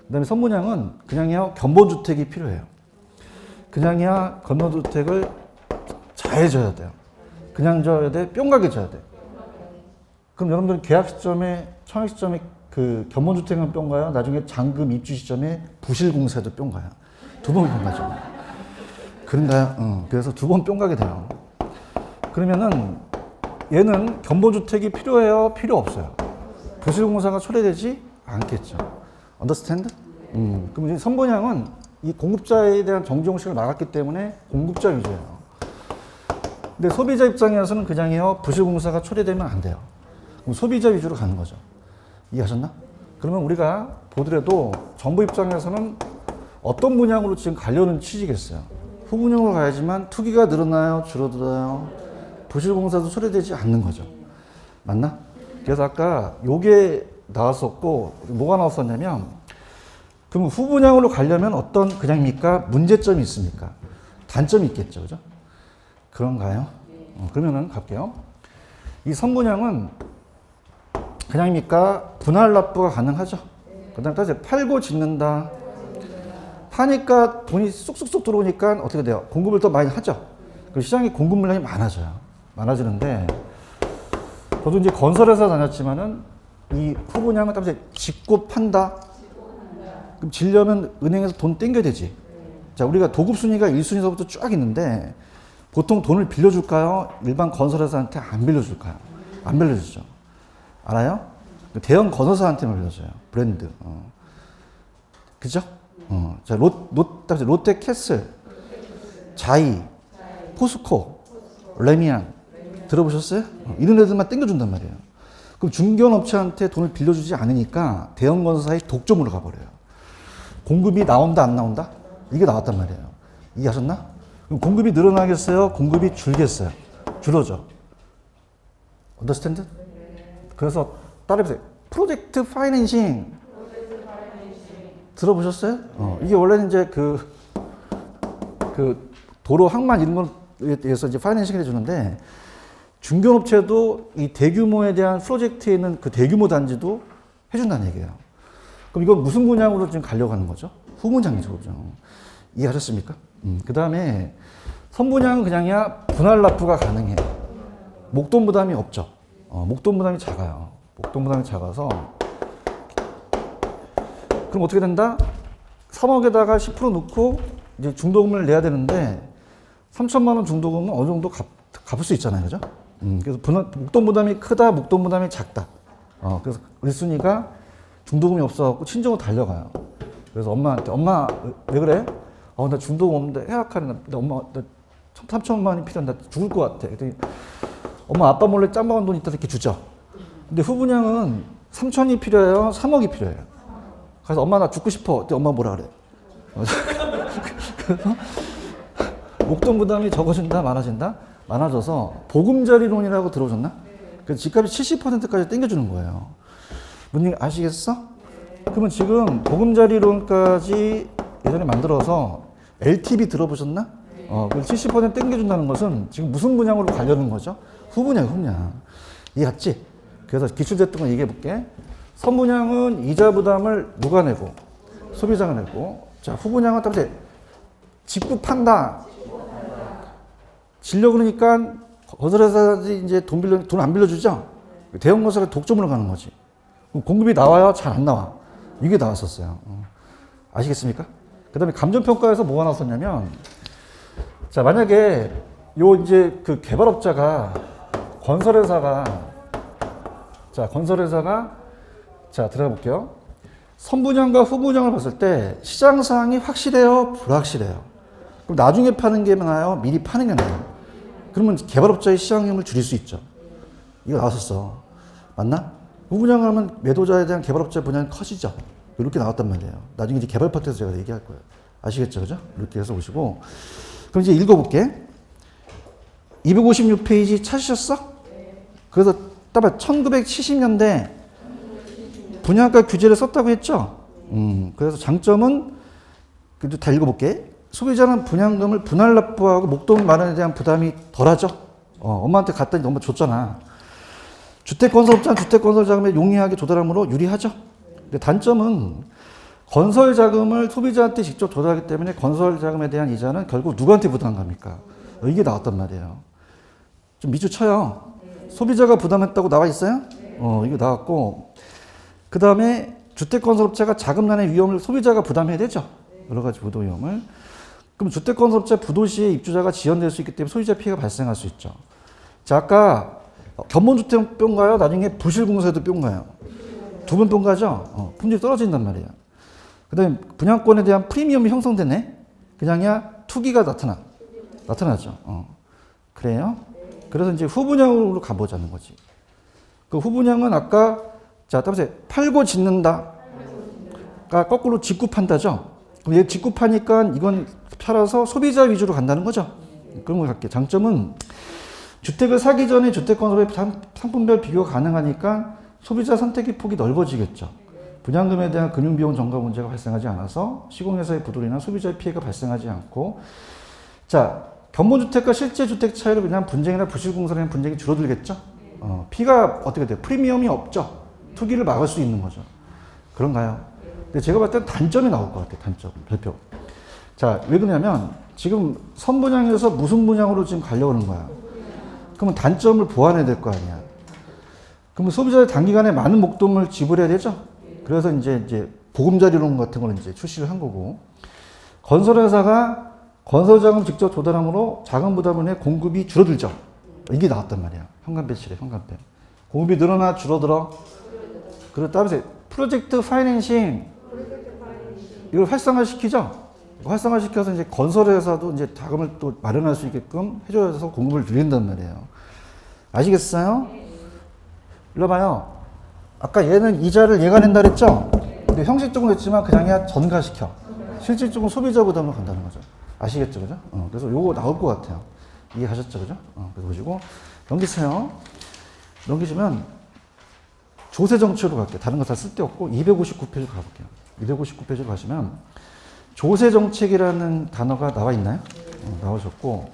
그 다음에 선분양은 그냥이야 견본주택이 필요해요. 그냥이야 건너주택을 잘 져야 돼요. 그냥 져야 돼? 뿅가게 져야 돼. 그럼 여러분들 계약 시점에, 청약 시점에 그 견본주택은 뿅가요? 나중에 잔금 입주 시점에 부실공사도 뿅가요? 두 번 뿅가죠. 그런가요? 그래서 두 번 뿅가게 돼요. 그러면은 얘는 견본주택이 필요해요? 필요 없어요? 부실공사가 초래되지 않겠죠. Understand? 그럼 이제 선분양은 이 공급자에 대한 정지형식을 막았기 때문에 공급자 위주예요. 근데 소비자 입장에서는 그냥이요 부실공사가 초래되면 안 돼요. 그럼 소비자 위주로 가는 거죠. 이해하셨나? 그러면 우리가 보더라도 정부 입장에서는 어떤 분양으로 지금 가려는 취지겠어요. 후분양으로 가야지만 투기가 늘어나요? 줄어들어요? 부실공사도 초래되지 않는 거죠. 맞나? 그래서 아까 요게 나왔었고 뭐가 나왔었냐면 그럼 후분양으로 가려면 어떤 그냥입니까? 문제점이 있습니까? 단점이 있겠죠. 그죠? 그런가요? 그러면은 갈게요. 이 선분양은 그냥입니까? 분할 납부가 가능하죠. 그 다음에 따라서 팔고 짓는다. 파니까 돈이 쏙쏙쏙 들어오니까 어떻게 돼요? 공급을 더 많이 하죠. 그 시장에 공급 물량이 많아져요. 많아지는데 저도 이제 건설회사 다녔지만은 이 후분양은 따라서 짓고 판다. 그럼 질려면 은행에서 돈 땡겨야 되지. 자, 우리가 도급순위가 1순위서부터 쫙 있는데 보통 돈을 빌려줄까요? 일반 건설회사한테 안 빌려줄까요? 안 빌려주죠. 알아요? 대형 건설사한테만 빌려줘요. 브랜드. 그죠? 자, 롯데 캐슬, 자이, 포스코, 레미안 들어보셨어요? 이런 애들만 땡겨준단 말이에요. 그럼 중견업체한테 돈을 빌려주지 않으니까 대형 건설사의 독점으로 가버려요. 공급이 나온다 안 나온다? 이게 나왔단 말이에요. 이해하셨나? 그럼 공급이 늘어나겠어요? 공급이 줄겠어요? 줄어져. 언더스탠드? 그래서 따라해보세요. 프로젝트 파이낸싱 들어보셨어요? 이게 원래는 이제 그 도로 항만 이런 거에 대해서 이제 파이낸싱을 해주는데 중견업체도 이 대규모에 대한 프로젝트에 있는 그 대규모 단지도 해준다는 얘기예요. 그럼 이건 무슨 분양으로 지금 가려고 하는 거죠? 후분양이죠, 그죠? 이해하셨습니까? 그 다음에 선분양은 그냥이야 분할 납부가 가능해. 목돈 부담이 없죠. 목돈 부담이 작아요. 목돈 부담이 작아서 그럼 어떻게 된다? 3억에다가 10% 넣고 이제 중도금을 내야 되는데 3천만 원 중도금은 어느 정도 갚을 수 있잖아요, 그죠? 그래서 목돈 부담이 크다, 목돈 부담이 작다. 그래서 1순위가 중도금이 없어갖고 친정으로 달려가요. 그래서 엄마한테 엄마 왜 그래? 나 중도금 없는데 해약하네. 엄마 나 3천만 원이 필요한데 나 죽을 것 같아. 그랬더니 엄마 아빠 몰래 짬박한 돈 있다 이렇게 주죠. 근데 후분양은 3천이 필요해요, 3억이 필요해요. 그래서 엄마 나 죽고 싶어. 그때 엄마 뭐라 그래? 그래서 목돈 부담이 적어진다, 많아진다? 많아져서 보금자리론이라고 들어오셨나? 그래서 집값이 70%까지 땡겨주는 거예요. 뭔 얘기 아시겠어? 그러면 지금 보금자리론까지 예전에 만들어서 LTV 들어보셨나? 그래서 70% 땡겨준다는 것은 지금 무슨 분양으로 가려는 거죠? 후분양. 이해갔지? 그래서 기출됐던 거 얘기해 볼게. 선분양은 이자 부담을 누가 내고? 소비자가 내고. 자, 후분양은 딱 직구 판다. 질려 그러니까 건설회사들이 이제 돈 안 빌려주죠? 대형 건설에 독점으로 가는 거지. 공급이 나와요? 잘 안 나와. 이게 나왔었어요. 아시겠습니까? 그 다음에 감정평가에서 뭐가 나왔었냐면, 자, 만약에 이제 그 개발업자가 건설회사가 들어가 볼게요. 선분양과 후분양을 봤을 때 시장 상황이 확실해요? 불확실해요? 그럼 나중에 파는 게 나아요? 미리 파는 게 나아요? 그러면 개발업자의 시장률을 줄일 수 있죠. 이거 나왔었어. 맞나? 후분양을 하면 매도자에 대한 개발업자 분양이 커지죠. 이렇게 나왔단 말이에요. 나중에 이제 개발 파트에서 제가 얘기할 거예요. 아시겠죠? 그죠? 이렇게 해서 보시고. 그럼 이제 읽어볼게. 256페이지 찾으셨어? 그래서 따봐 1970년대 분양가 규제를 썼다고 했죠? 그래서 장점은 그래도 다 읽어볼게. 소비자는 분양금을 분할 납부하고 목돈 마련에 대한 부담이 덜하죠? 엄마한테 갖다 엄마 줬잖아. 주택건설업자는 주택건설자금에 용이하게 조달함으로 유리하죠? 근데 단점은 건설자금을 소비자한테 직접 조달하기 때문에 건설자금에 대한 이자는 결국 누구한테 부담갑니까? 이게 나왔단 말이에요. 좀 밑줄 쳐요. 소비자가 부담했다고 나와 있어요? 이거 나왔고, 그 다음에 주택건설업체가 자금난의 위험을 소비자가 부담해야 되죠. 여러 가지 부도 위험을. 그럼 주택건설업체 부도 시에 입주자가 지연될 수 있기 때문에 소비자 피해가 발생할 수 있죠. 자, 아까 견본주택 뿅가요? 나중에 부실공사에도 뿅가요? 두 번 뿅가죠? 품질이 떨어진단 말이에요. 그 다음에 분양권에 대한 프리미엄이 형성되네? 그냥이야 투기가 나타나죠. 그래요? 그래서 이제 후분양으로 가보자는 거지. 그 후분양은 아까, 자, 따라서 팔고 짓는다. 가 거꾸로 직구 판다죠? 그럼 얘 직구 파니까 이건 팔아서 소비자 위주로 간다는 거죠? 그런 걸 갈게요. 장점은 주택을 사기 전에 주택건설의 상품별 비교가 가능하니까 소비자 선택의 폭이 넓어지겠죠. 분양금에 대한 금융비용 전가 문제가 발생하지 않아서 시공회사의 부도리나 소비자의 피해가 발생하지 않고, 자, 견본주택과 실제 주택 차이로 인한 분쟁이나 부실공사로 인한 분쟁이 줄어들겠죠. 피가 어떻게 돼요? 프리미엄이 없죠. 투기를 막을 수 있는 거죠. 그런가요? 근데 제가 봤을 때 단점이 나올 것 같아요. 단점, 별표. 자, 왜 그러냐면 지금 선분양에서 무슨 분양으로 지금 가려고 하는 거야. 그러면 단점을 보완해야 될 거 아니야. 그러면 소비자의 단기간에 많은 목돈을 지불해야 되죠. 그래서 이제 보금자리론 같은 걸 이제 출시를 한 거고, 건설회사가 건설자금 직접 조달함으로 자금 부담원의 공급이 줄어들죠. 이게 나왔단 말이야. 현관배치래, 현관배. 공급이 늘어나 줄어들어? 그렇다 따라서 프로젝트 파이낸싱 이걸 활성화시키죠. 활성화시켜서 이제 건설회사도 이제 자금을 또 마련할 수 있게끔 해줘서 공급을 늘린단 말이에요. 아시겠어요? 일로 봐요. 아까 얘는 이자를 얘가 낸다 그랬죠? 근데 형식적으로 했지만 그냥 그냥 전가시켜. 실질적으로 소비자 부담으로 간다는 거죠. 아시겠죠? 그죠? 그래서 요거 나올 것 같아요. 이해하셨죠? 그죠? 그래서 보시고 넘기세요. 넘기시면 조세정책으로 갈게요. 다른 거 다 쓸데없고 259페이지로 가볼게요. 259페이지로 가시면 조세정책이라는 단어가 나와 있나요? 나오셨고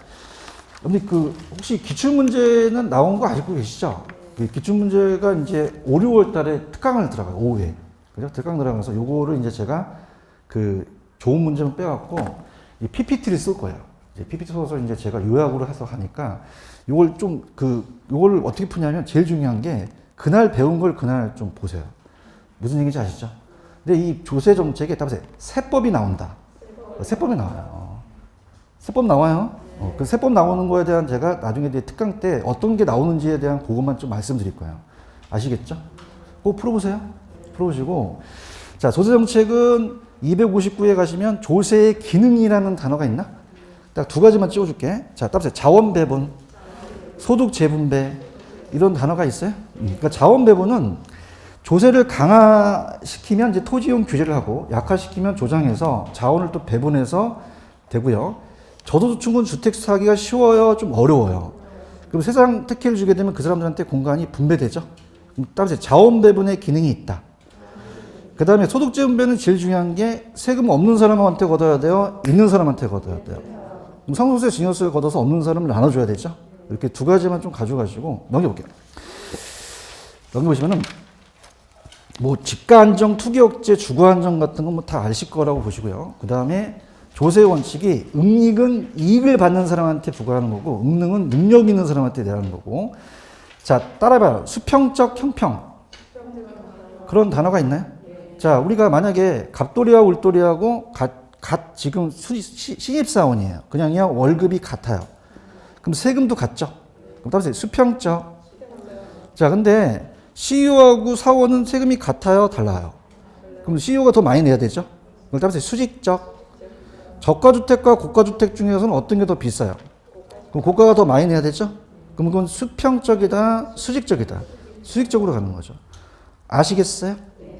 근데 혹시 기출문제는 나온 거 알고 계시죠? 기출문제가 이제 5, 6월 달에 특강을 들어가요. 오후에. 그죠? 특강 들어가서 요거를 이제 제가 좋은 문제만 빼갖고 이 PPT를 쓸 거예요. 이제 PPT 써서 이제 제가 요약으로 해서 하니까 요걸 요걸 어떻게 푸냐면 제일 중요한 게 그날 배운 걸 그날 좀 보세요. 무슨 얘기인지 아시죠? 근데 이 조세 정책에 따라서 세법이 나온다. 세법이 나와요. 세법 나와요. 그 세법 나오는 거에 대한 제가 나중에 특강 때 어떤 게 나오는지에 대한 그것만 좀 말씀드릴 거예요. 아시겠죠? 꼭 풀어보세요. 풀어보시고. 자, 조세 정책은 259에 가시면 조세의 기능이라는 단어가 있나? 딱 두 가지만 찍어줄게. 자, 따라서 자원 배분, 소득 재분배 이런 단어가 있어요. 그러니까 자원 배분은 조세를 강화시키면 이제 토지용 규제를 하고 약화시키면 조정해서 자원을 또 배분해서 되고요. 저소득층은 주택 사기가 쉬워요, 좀 어려워요. 그럼 세상 특혜를 주게 되면 그 사람들한테 공간이 분배되죠. 따라서 자원 배분의 기능이 있다. 그 다음에 소득 재분배는 제일 중요한 게 세금 없는 사람한테 걷어야 돼요, 있는 사람한테 걷어야 돼요. 그럼 상속세, 증여세를 걷어서 없는 사람을 나눠줘야 되죠. 이렇게 두 가지만 좀 가져가시고 넘겨볼게요. 넘겨보시면은 뭐 집가 안정, 투기 억제, 주거 안정 같은 건 뭐 다 아실 거라고 보시고요. 그 다음에 조세 원칙이 음익은 이익을 받는 사람한테 부과하는 거고 음능은 능력 있는 사람한테 내라는 거고. 자, 따라해봐요. 수평적 형평. 그런 단어가 있나요? 자, 우리가 만약에 갑돌이하고 울돌이하고 지금 신입사원이에요. 그냥요 월급이 같아요. 그럼 세금도 같죠? 그럼 따라서 수평적. 자, 근데 CEO하고 사원은 세금이 같아요? 달라요? 그럼 CEO가 더 많이 내야 되죠? 그럼 따라서 수직적. 저가주택과 고가주택 중에서는 어떤 게 더 비싸요? 그럼 고가가 더 많이 내야 되죠? 그럼 그건 수평적이다, 수직적이다. 수직적으로 가는 거죠. 아시겠어요?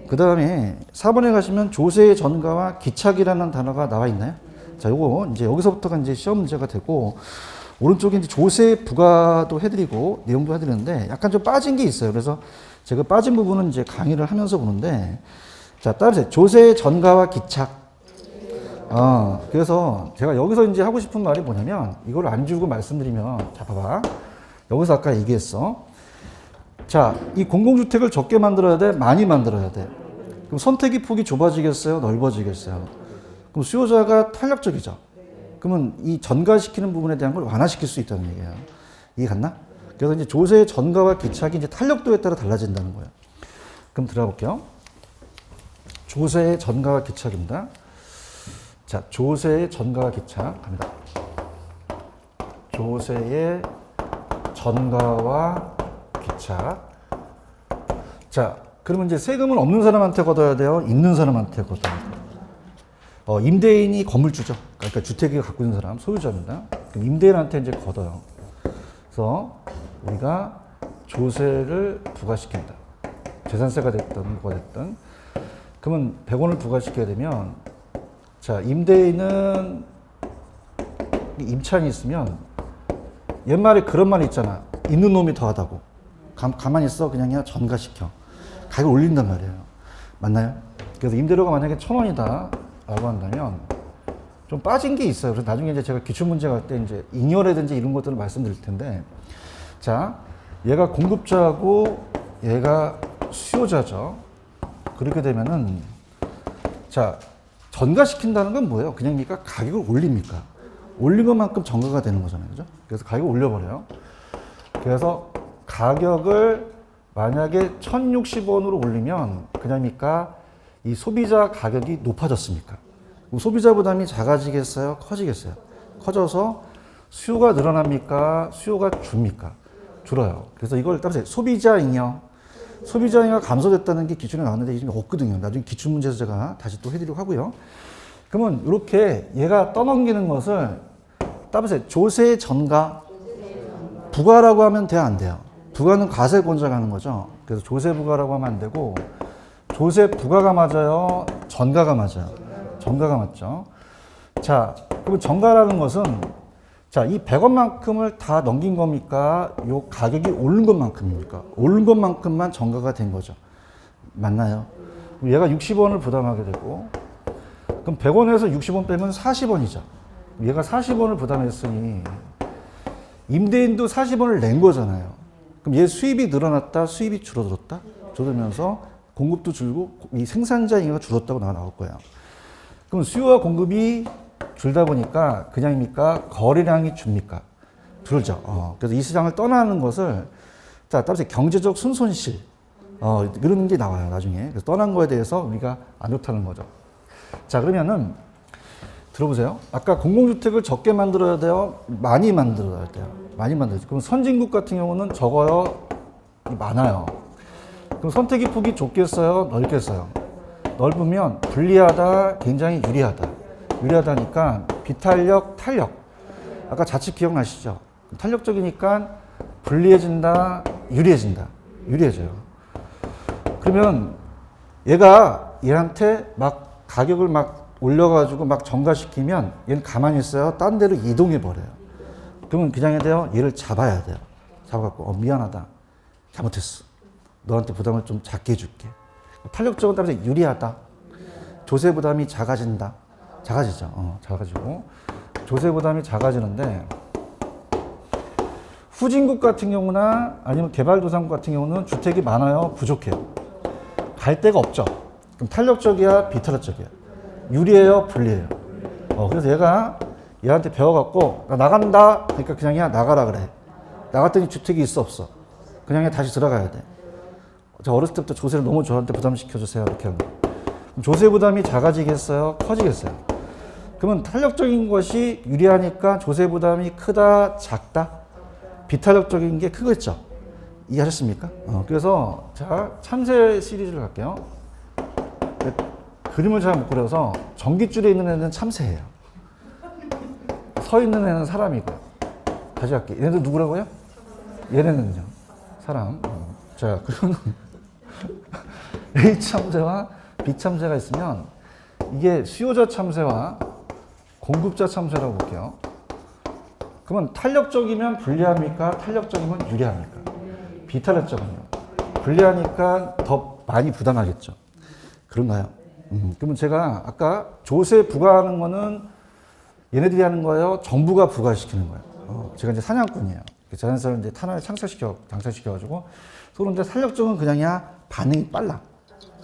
그 다음에 4번에 가시면 조세의 전가와 기착이라는 단어가 나와 있나요? 자, 요거 이제 여기서부터가 이제 시험 문제가 되고, 오른쪽에 이제 조세 부과도 해드리고, 내용도 해드리는데, 약간 좀 빠진 게 있어요. 그래서 제가 빠진 부분은 이제 강의를 하면서 보는데, 자, 따라서 조세의 전가와 기착. 그래서 제가 여기서 이제 하고 싶은 말이 뭐냐면, 이걸 안 주고 말씀드리면, 자, 봐봐. 여기서 아까 얘기했어. 자, 이 공공주택을 적게 만들어야 돼? 많이 만들어야 돼? 그럼 선택의 폭이 좁아지겠어요? 넓어지겠어요? 그럼 수요자가 탄력적이죠? 그러면 이 전가시키는 부분에 대한 걸 완화시킬 수 있다는 얘기예요. 이해 갔나? 그래서 이제 조세의 전가와 기착이 이제 탄력도에 따라 달라진다는 거예요. 그럼 들어가 볼게요. 조세의 전가와 기착입니다. 자, 조세의 전가와 기착 갑니다. 조세의 전가와 기착. 자, 그러면 이제 세금은 없는 사람한테 걷어야 돼요? 있는 사람한테 걷어야 돼요? 임대인이 건물주죠. 그러니까 주택을 갖고 있는 사람, 소유자입니다. 그럼 임대인한테 이제 걷어요. 그래서 우리가 조세를 부과시킨다. 재산세가 됐든 뭐가 됐든. 그러면 100원을 부과시켜야 되면, 자, 임대인은 임차인이 있으면 옛말에 그런 말 있잖아. 있는 놈이 더하다고. 가만히 있어. 그냥 전가시켜. 가격을 올린단 말이에요. 맞나요? 그래서 임대료가 만약에 1,000원이다 라고 한다면 좀 빠진 게 있어요. 그래서 나중에 이제 제가 기출문제 갈 때 이제 잉여라든지 이런 것들을 말씀드릴 텐데, 자, 얘가 공급자고 얘가 수요자죠. 그렇게 되면은, 자, 전가시킨다는 건 뭐예요? 그냥니까 가격을 올립니까? 올린 것만큼 전가가 되는 거잖아요. 그죠? 그래서 가격을 올려버려요. 그래서 가격을 만약에 1,060원으로 올리면 그냥니까 이 소비자 가격이 높아졌습니까? 소비자 부담이 작아지겠어요? 커지겠어요? 커져서 수요가 늘어납니까? 수요가 줍니까? 줄어요. 그래서 이걸 따라서 소비자 잉여, 소비자 잉여가 감소됐다는 게 기준에 나왔는데 이게 없거든요. 나중에 기출문제에서 제가 다시 또 해드리려고 하고요. 그러면 이렇게 얘가 떠넘기는 것을 따라서 조세 전가, 부가라고 하면 돼요, 안 돼요? 부가는 과세 권장하는 거죠. 그래서 조세 부가라고 하면 안 되고 조세 부가가 맞아요, 전가가 맞아요. 전가가 맞죠. 자, 그럼 전가라는 것은 자, 이 100원만큼을 다 넘긴 겁니까? 요 가격이 오른 것만큼입니까? 오른 것만큼만 전가가 된 거죠. 맞나요? 얘가 60원을 부담하게 되고 그럼 100원에서 60원 빼면 40원이죠. 얘가 40원을 부담했으니 임대인도 40원을 낸 거잖아요. 그럼 얘 수입이 늘어났다, 수입이 줄어들었다? 줄어들면서 공급도 줄고 이 생산자 잉여가 줄었다고 나올 거예요. 그럼 수요와 공급이 줄다 보니까 그냥입니까? 거래량이 줍니까? 줄죠. 그래서 이 시장을 떠나는 것을 자, 따라서 경제적 순손실 그런 게 나와요, 나중에. 그래서 떠난 거에 대해서 우리가 안 좋다는 거죠. 자, 그러면은 들어보세요. 아까 공공주택을 적게 만들어야 돼요? 많이 만들어야 돼요? 많이 만들어야죠. 그럼 선진국 같은 경우는 적어요? 많아요. 그럼 선택의 폭이 좁겠어요? 넓겠어요? 넓으면 불리하다, 굉장히 유리하다. 유리하다니까 비탄력, 탄력. 아까 자칫 기억나시죠? 탄력적이니까 불리해진다, 유리해진다. 유리해져요. 그러면 얘한테 막 가격을 막 올려가지고 막 전가시키면 얘는 가만히 있어요. 딴 데로 이동해버려요. 그러면 그냥 해야 돼요. 얘를 잡아야 돼요. 잡아갖고 미안하다. 잘못했어. 너한테 부담을 좀 작게 해줄게. 탄력적으로 따라서 유리하다. 조세 부담이 작아진다. 작아지죠. 작아지고 조세 부담이 작아지는데 후진국 같은 경우나 아니면 개발도상국 같은 경우는 주택이 많아요? 부족해요? 갈 데가 없죠. 그럼 탄력적이야? 비탄력적이야? 유리해요? 불리해요? 그래서 얘한테 배워갖고 나 나간다. 그러니까 그냥 야 나가라 그래. 나갔더니 주택이 있어 없어? 그냥 다시 들어가야 돼. 제가 어렸을 때부터 조세를 너무 저한테 부담시켜주세요. 이렇게 하는 거. 조세 부담이 작아지겠어요? 커지겠어요? 그러면 탄력적인 것이 유리하니까 조세 부담이 크다, 작다? 비탄력적인 게 크겠죠? 이해하셨습니까? 그래서 자, 참새 시리즈를 갈게요. 그림을 잘 못 그려서 전깃줄에 있는 애는 참새예요. 서 있는 애는 사람이고요. 다시 할게요. 얘네들 누구라고요? 얘네는요. 사람. 자, 그러면 A 참새와 B 참새가 있으면 이게 수요자 참새와 공급자 참새라고 볼게요. 그러면 탄력적이면 불리합니까? 탄력적이면 유리합니까? 비탄력적은요. 불리하니까 더 많이 부담하겠죠. 그런가요? 그러면 제가 아까 조세 부과하는 거는 얘네들이 하는 거예요? 정부가 부과시키는 거예요. 제가 이제 사냥꾼이에요. 자연스러운 이제 탄화를 장착시켜가지고 서로 이제 탄력적은 그냥이야 반응이 빨라.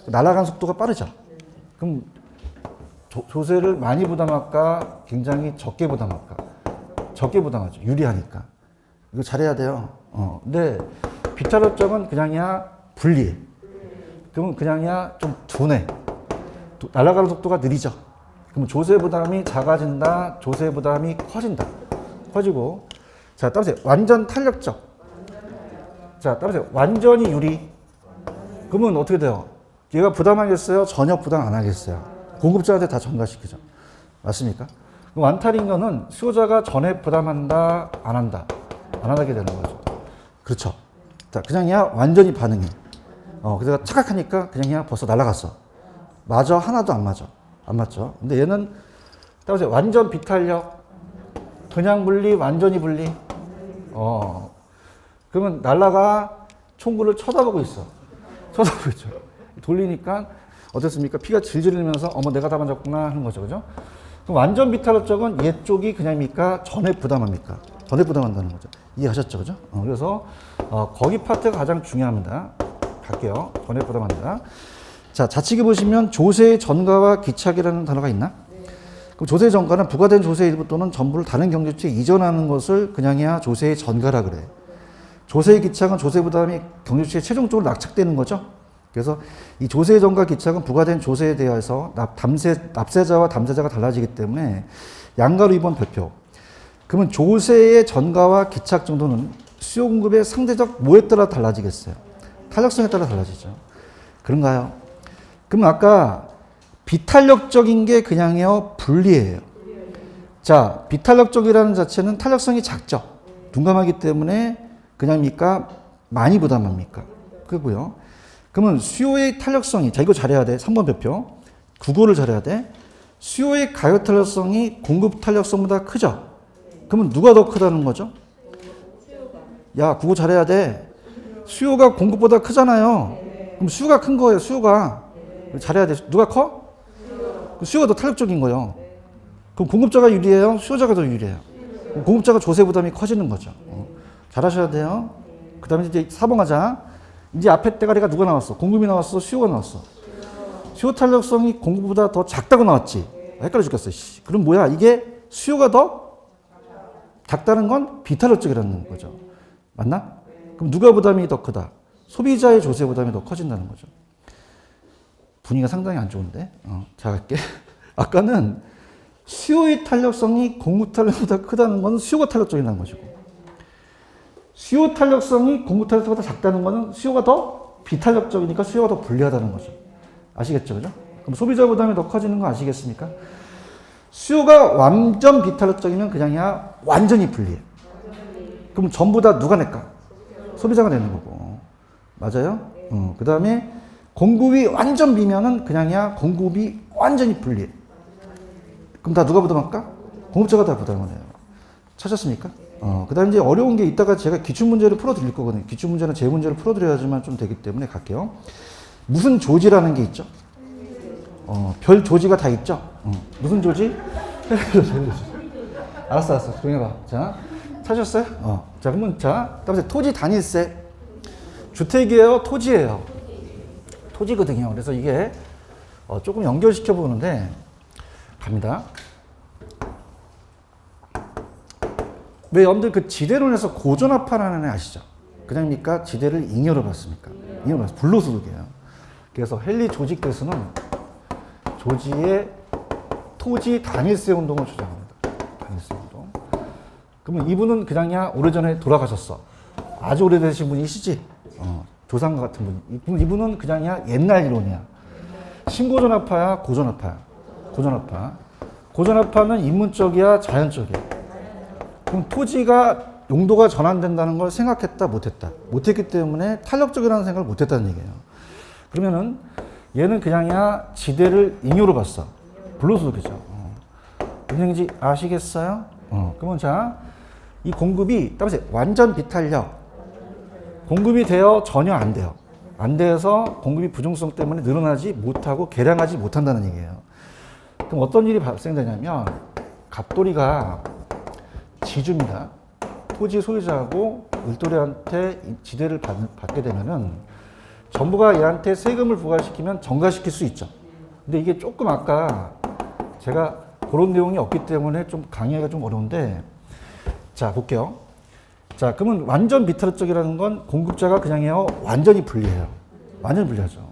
날아가는 속도가 빠르죠. 그럼 조세를 많이 부담할까? 굉장히 적게 부담할까? 적게 부담하죠. 유리하니까. 이거 잘해야 돼요. 근데 비탄력적은 그냥이야 불리해. 그러면 그냥이야 좀 둔해. 날아가는 속도가 느리죠. 그럼 조세 부담이 작아진다, 조세 부담이 커진다. 커지고, 자, 따라서 완전 탄력적. 자, 따라서 완전히 유리. 그러면 어떻게 돼요? 얘가 부담하겠어요? 전혀 부담 안 하겠어요? 공급자한테 다 전가시키죠. 맞습니까? 완탈인 거는 수요자가 전에 부담한다, 안 한다. 안 하게 되는 거죠. 그렇죠. 자, 그냥이야 완전히 반응해. 그래서 착각하니까 그냥이야 벌써 날아갔어. 맞아? 하나도 안 맞아. 안 맞죠? 근데 얘는 따라서 완전 비탄력, 그냥 분리, 완전히 분리. 그러면 날라가 총구를 쳐다보고 있어. 쳐다보고 있죠. 돌리니까 어떻습니까? 피가 질질 흘리면서 어머 내가 다 맞았구나 하는 거죠. 그죠? 그럼 완전 비탄력적은 얘 쪽이 그냥입니까? 전에 부담합니까? 전에 부담한다는 거죠. 이해하셨죠? 그죠? 그래서 거기 파트가 가장 중요합니다. 갈게요. 전에 부담한다. 자, 좌측에 보시면 조세의 전가와 기착이라는 단어가 있나? 그럼 조세의 전가는 부과된 조세의 일부 또는 전부를 다른 경제주에 이전하는 것을 그냥이야 조세의 전가라 그래. 조세의 기착은 조세 부담이 경제주에 최종적으로 낙착되는 거죠. 그래서 이 조세의 전가 기착은 부과된 조세에 대해서 납세자와 담세자가 달라지기 때문에 양가로 2번 별표. 그러면 조세의 전가와 기착 정도는 수요 공급의 상대적 뭐에 따라 달라지겠어요? 탄력성에 따라 달라지죠. 그런가요? 그럼 아까 비탄력적인 게 그냥요 분리예요. 자, 비탄력적이라는 자체는 탄력성이 작죠. 둔감하기 때문에 그냥입니까? 많이 부담합니까? 그거고요. 그러면 수요의 탄력성이, 자 이거 잘해야 돼. 3번 별표. 국어를 잘해야 돼. 수요의 가격 탄력성이 공급 탄력성보다 크죠. 그러면 누가 더 크다는 거죠? 야, 국어 잘해야 돼. 수요가 공급보다 크잖아요. 그럼 수요가 큰 거예요. 수요가. 잘해야 돼. 누가 커? 수요가 더 탄력적인 거예요. 그럼 공급자가 유리해요? 수요자가 더 유리해요? 공급자가 조세 부담이 커지는 거죠. 잘하셔야 돼요. 그 다음에 이제 4번 가자. 이제 앞에 대가리가 누가 나왔어? 공급이 나왔어? 수요가 나왔어? 수요 탄력성이 공급보다 더 작다고 나왔지? 헷갈려 죽겠어. 그럼 뭐야? 이게 수요가 더 작다는 건 비탄력적이라는 거죠. 맞나? 그럼 누가 부담이 더 크다? 소비자의 조세 부담이 더 커진다는 거죠. 분위기가 상당히 안 좋은데? 자, 갈게. 아까는 수요의 탄력성이 공급 탄력보다 크다는 건 수요가 탄력적이라는 것이고, 수요 탄력성이 공급 탄력성보다 작다는 것은 수요가 더 비탄력적이니까 수요가 더 불리하다는 거죠. 아시겠죠? 그죠? 그럼 소비자 부담이 더 커지는 거 아시겠습니까? 수요가 완전 비탄력적이면 그냥이야 완전히 불리해. 그럼 전부 다 누가 낼까? 소비자가 내는 거고. 맞아요? 그 다음에 공급이 완전 비면은 그냥이야 공급이 완전히 불리해. 그럼 다 누가 부담할까? 공급자가 다 부담을 해요. 찾았습니까? 그 다음에 이제 어려운 게 이따가 제가 기출문제를 풀어드릴 거거든요. 기출문제는 제 문제를 풀어드려야지만 좀 되기 때문에 갈게요. 무슨 조지라는 게 있죠? 별 조지가 다 있죠? 무슨 조지? 알았어. 조용히 해봐. 자, 찾으셨어요? 자, 그러면 자, 다음에 토지 단위세. 주택이에요? 토지예요? 토지거든요. 그래서 이게 조금 연결시켜 보는데 갑니다. 왜 여러분들 그 지대론에서 고전합파라는 애 아시죠? 그냥입니까? 지대를 잉여로 받습니까? 잉여로 받습니다. 불로소득이에요. 그래서 헨리 조지 캐스는 조지의 토지 단일세 운동을 주장합니다. 단일세 운동. 그러면 이분은 그냥이야 오래전에 돌아가셨어. 아주 오래되신 분이시지? 조상과 같은 분. 이분은 그냥이야 옛날 이론이야. 신고전합파야, 고전합파야. 고전합파. 고전합파는 인문적이야, 자연적이야. 그럼 토지가 용도가 전환된다는 걸 생각했다, 못했다. 못했기 때문에 탄력적이라는 생각을 못했다는 얘기예요. 그러면은 얘는 그냥이야 지대를 잉여로 봤어. 불로소득이죠. 은행지 아시겠어요? 그러면 자, 이 공급이 따라서 완전 비탄력. 공급이 돼요? 전혀 안 돼요. 안 돼서 공급이 부중성 때문에 늘어나지 못하고 개량하지 못한다는 얘기예요. 그럼 어떤 일이 발생되냐면 갑돌이가 지주입니다. 토지 소유자하고 을돌이한테 지대를 받게 되면은 정부가 얘한테 세금을 부과시키면 정가시킬 수 있죠. 근데 이게 조금 아까 제가 그런 내용이 없기 때문에 좀 강의하기가 좀 어려운데, 자 볼게요. 자, 그러면 완전 비탄력적이라는 건 공급자가 그냥요 완전히 불리해요. 완전히 불리하죠.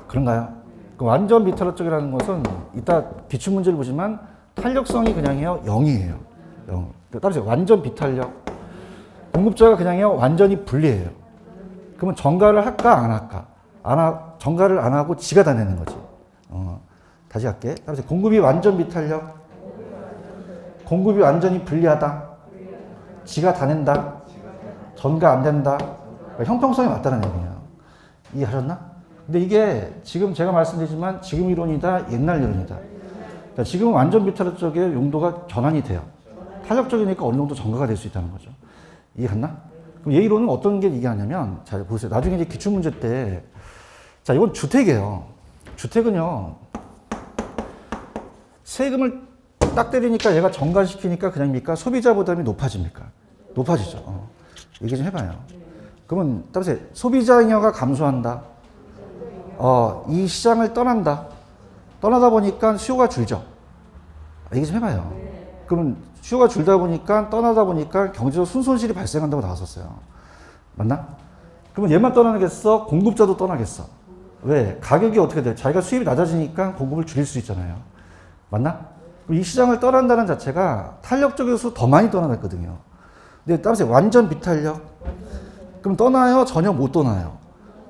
그런가요? 그 완전 비탄력적이라는 것은 이따 기출문제를 보지만 탄력성이 그냥요 0이에요. 0. 따라서 완전 비탄력. 공급자가 그냥요 완전히 불리해요. 그러면 정가를 할까 안 할까? 정가를 안 하고 지가 다 내는 거지. 다시 할게. 따라서 공급이 완전 비탄력. 공급이 완전히 불리하다. 지가 다 낸다. 전가 안 된다. 그러니까 형평성이 맞다는 얘기예요. 이해하셨나? 근데 이게 지금 제가 말씀드리지만 지금 이론이다, 옛날 이론이다. 그러니까 지금은 완전 비탄력적의 용도가 전환이 돼요. 탄력적이니까 어느 정도 전가가 될 수 있다는 거죠. 이해갔나? 그럼 얘 이론은 어떤 게 얘기하냐면, 자, 보세요. 나중에 이제 기출문제 때, 자, 이건 주택이에요. 주택은요, 세금을 딱 때리니까 얘가 정가시키니까 그냥입니까? 소비자 부담이 높아집니까? 높아지죠. 얘기 좀 해봐요. 그러면 따라서 소비자 잉여가 감소한다. 이 시장을 떠난다. 떠나다 보니까 수요가 줄죠. 얘기 좀 해봐요. 그러면 수요가 줄다 보니까 떠나다 보니까 경제적 순손실이 발생한다고 나왔었어요. 맞나? 그러면 얘만 떠나겠어? 공급자도 떠나겠어. 왜? 가격이 어떻게 돼? 자기가 수입이 낮아지니까 공급을 줄일 수 있잖아요. 맞나? 이 시장을 떠난다는 자체가 탄력적에서 더 많이 떠나갔거든요. 근데 따라서 완전 비탄력. 그럼 떠나요? 전혀 못 떠나요.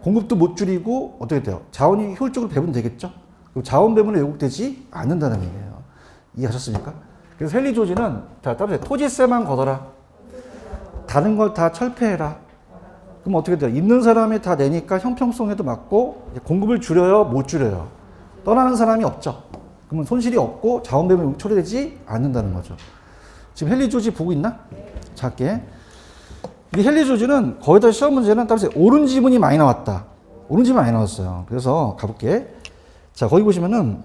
공급도 못 줄이고 어떻게 돼요? 자원이 효율적으로 배분되겠죠? 그럼 자원 배분이 왜곡되지 않는다는 얘기예요. 이해하셨습니까? 그래서 헨리 조지는 자, 따라서 토지세만 걷어라. 다른 걸 다 철폐해라. 그럼 어떻게 돼요? 있는 사람이 다 내니까 형평성에도 맞고 공급을 줄여요? 못 줄여요? 떠나는 사람이 없죠. 그러면 손실이 없고 자원 배분이 초래되지 않는다는 거죠. 지금 헨리 조지 보고 있나? 작게. 이 헨리 조지는 거의 다 시험 문제는 따라서 옳은 지문이 많이 나왔다. 옳은 지문이 많이 나왔어요. 그래서 가볼게. 자, 거기 보시면은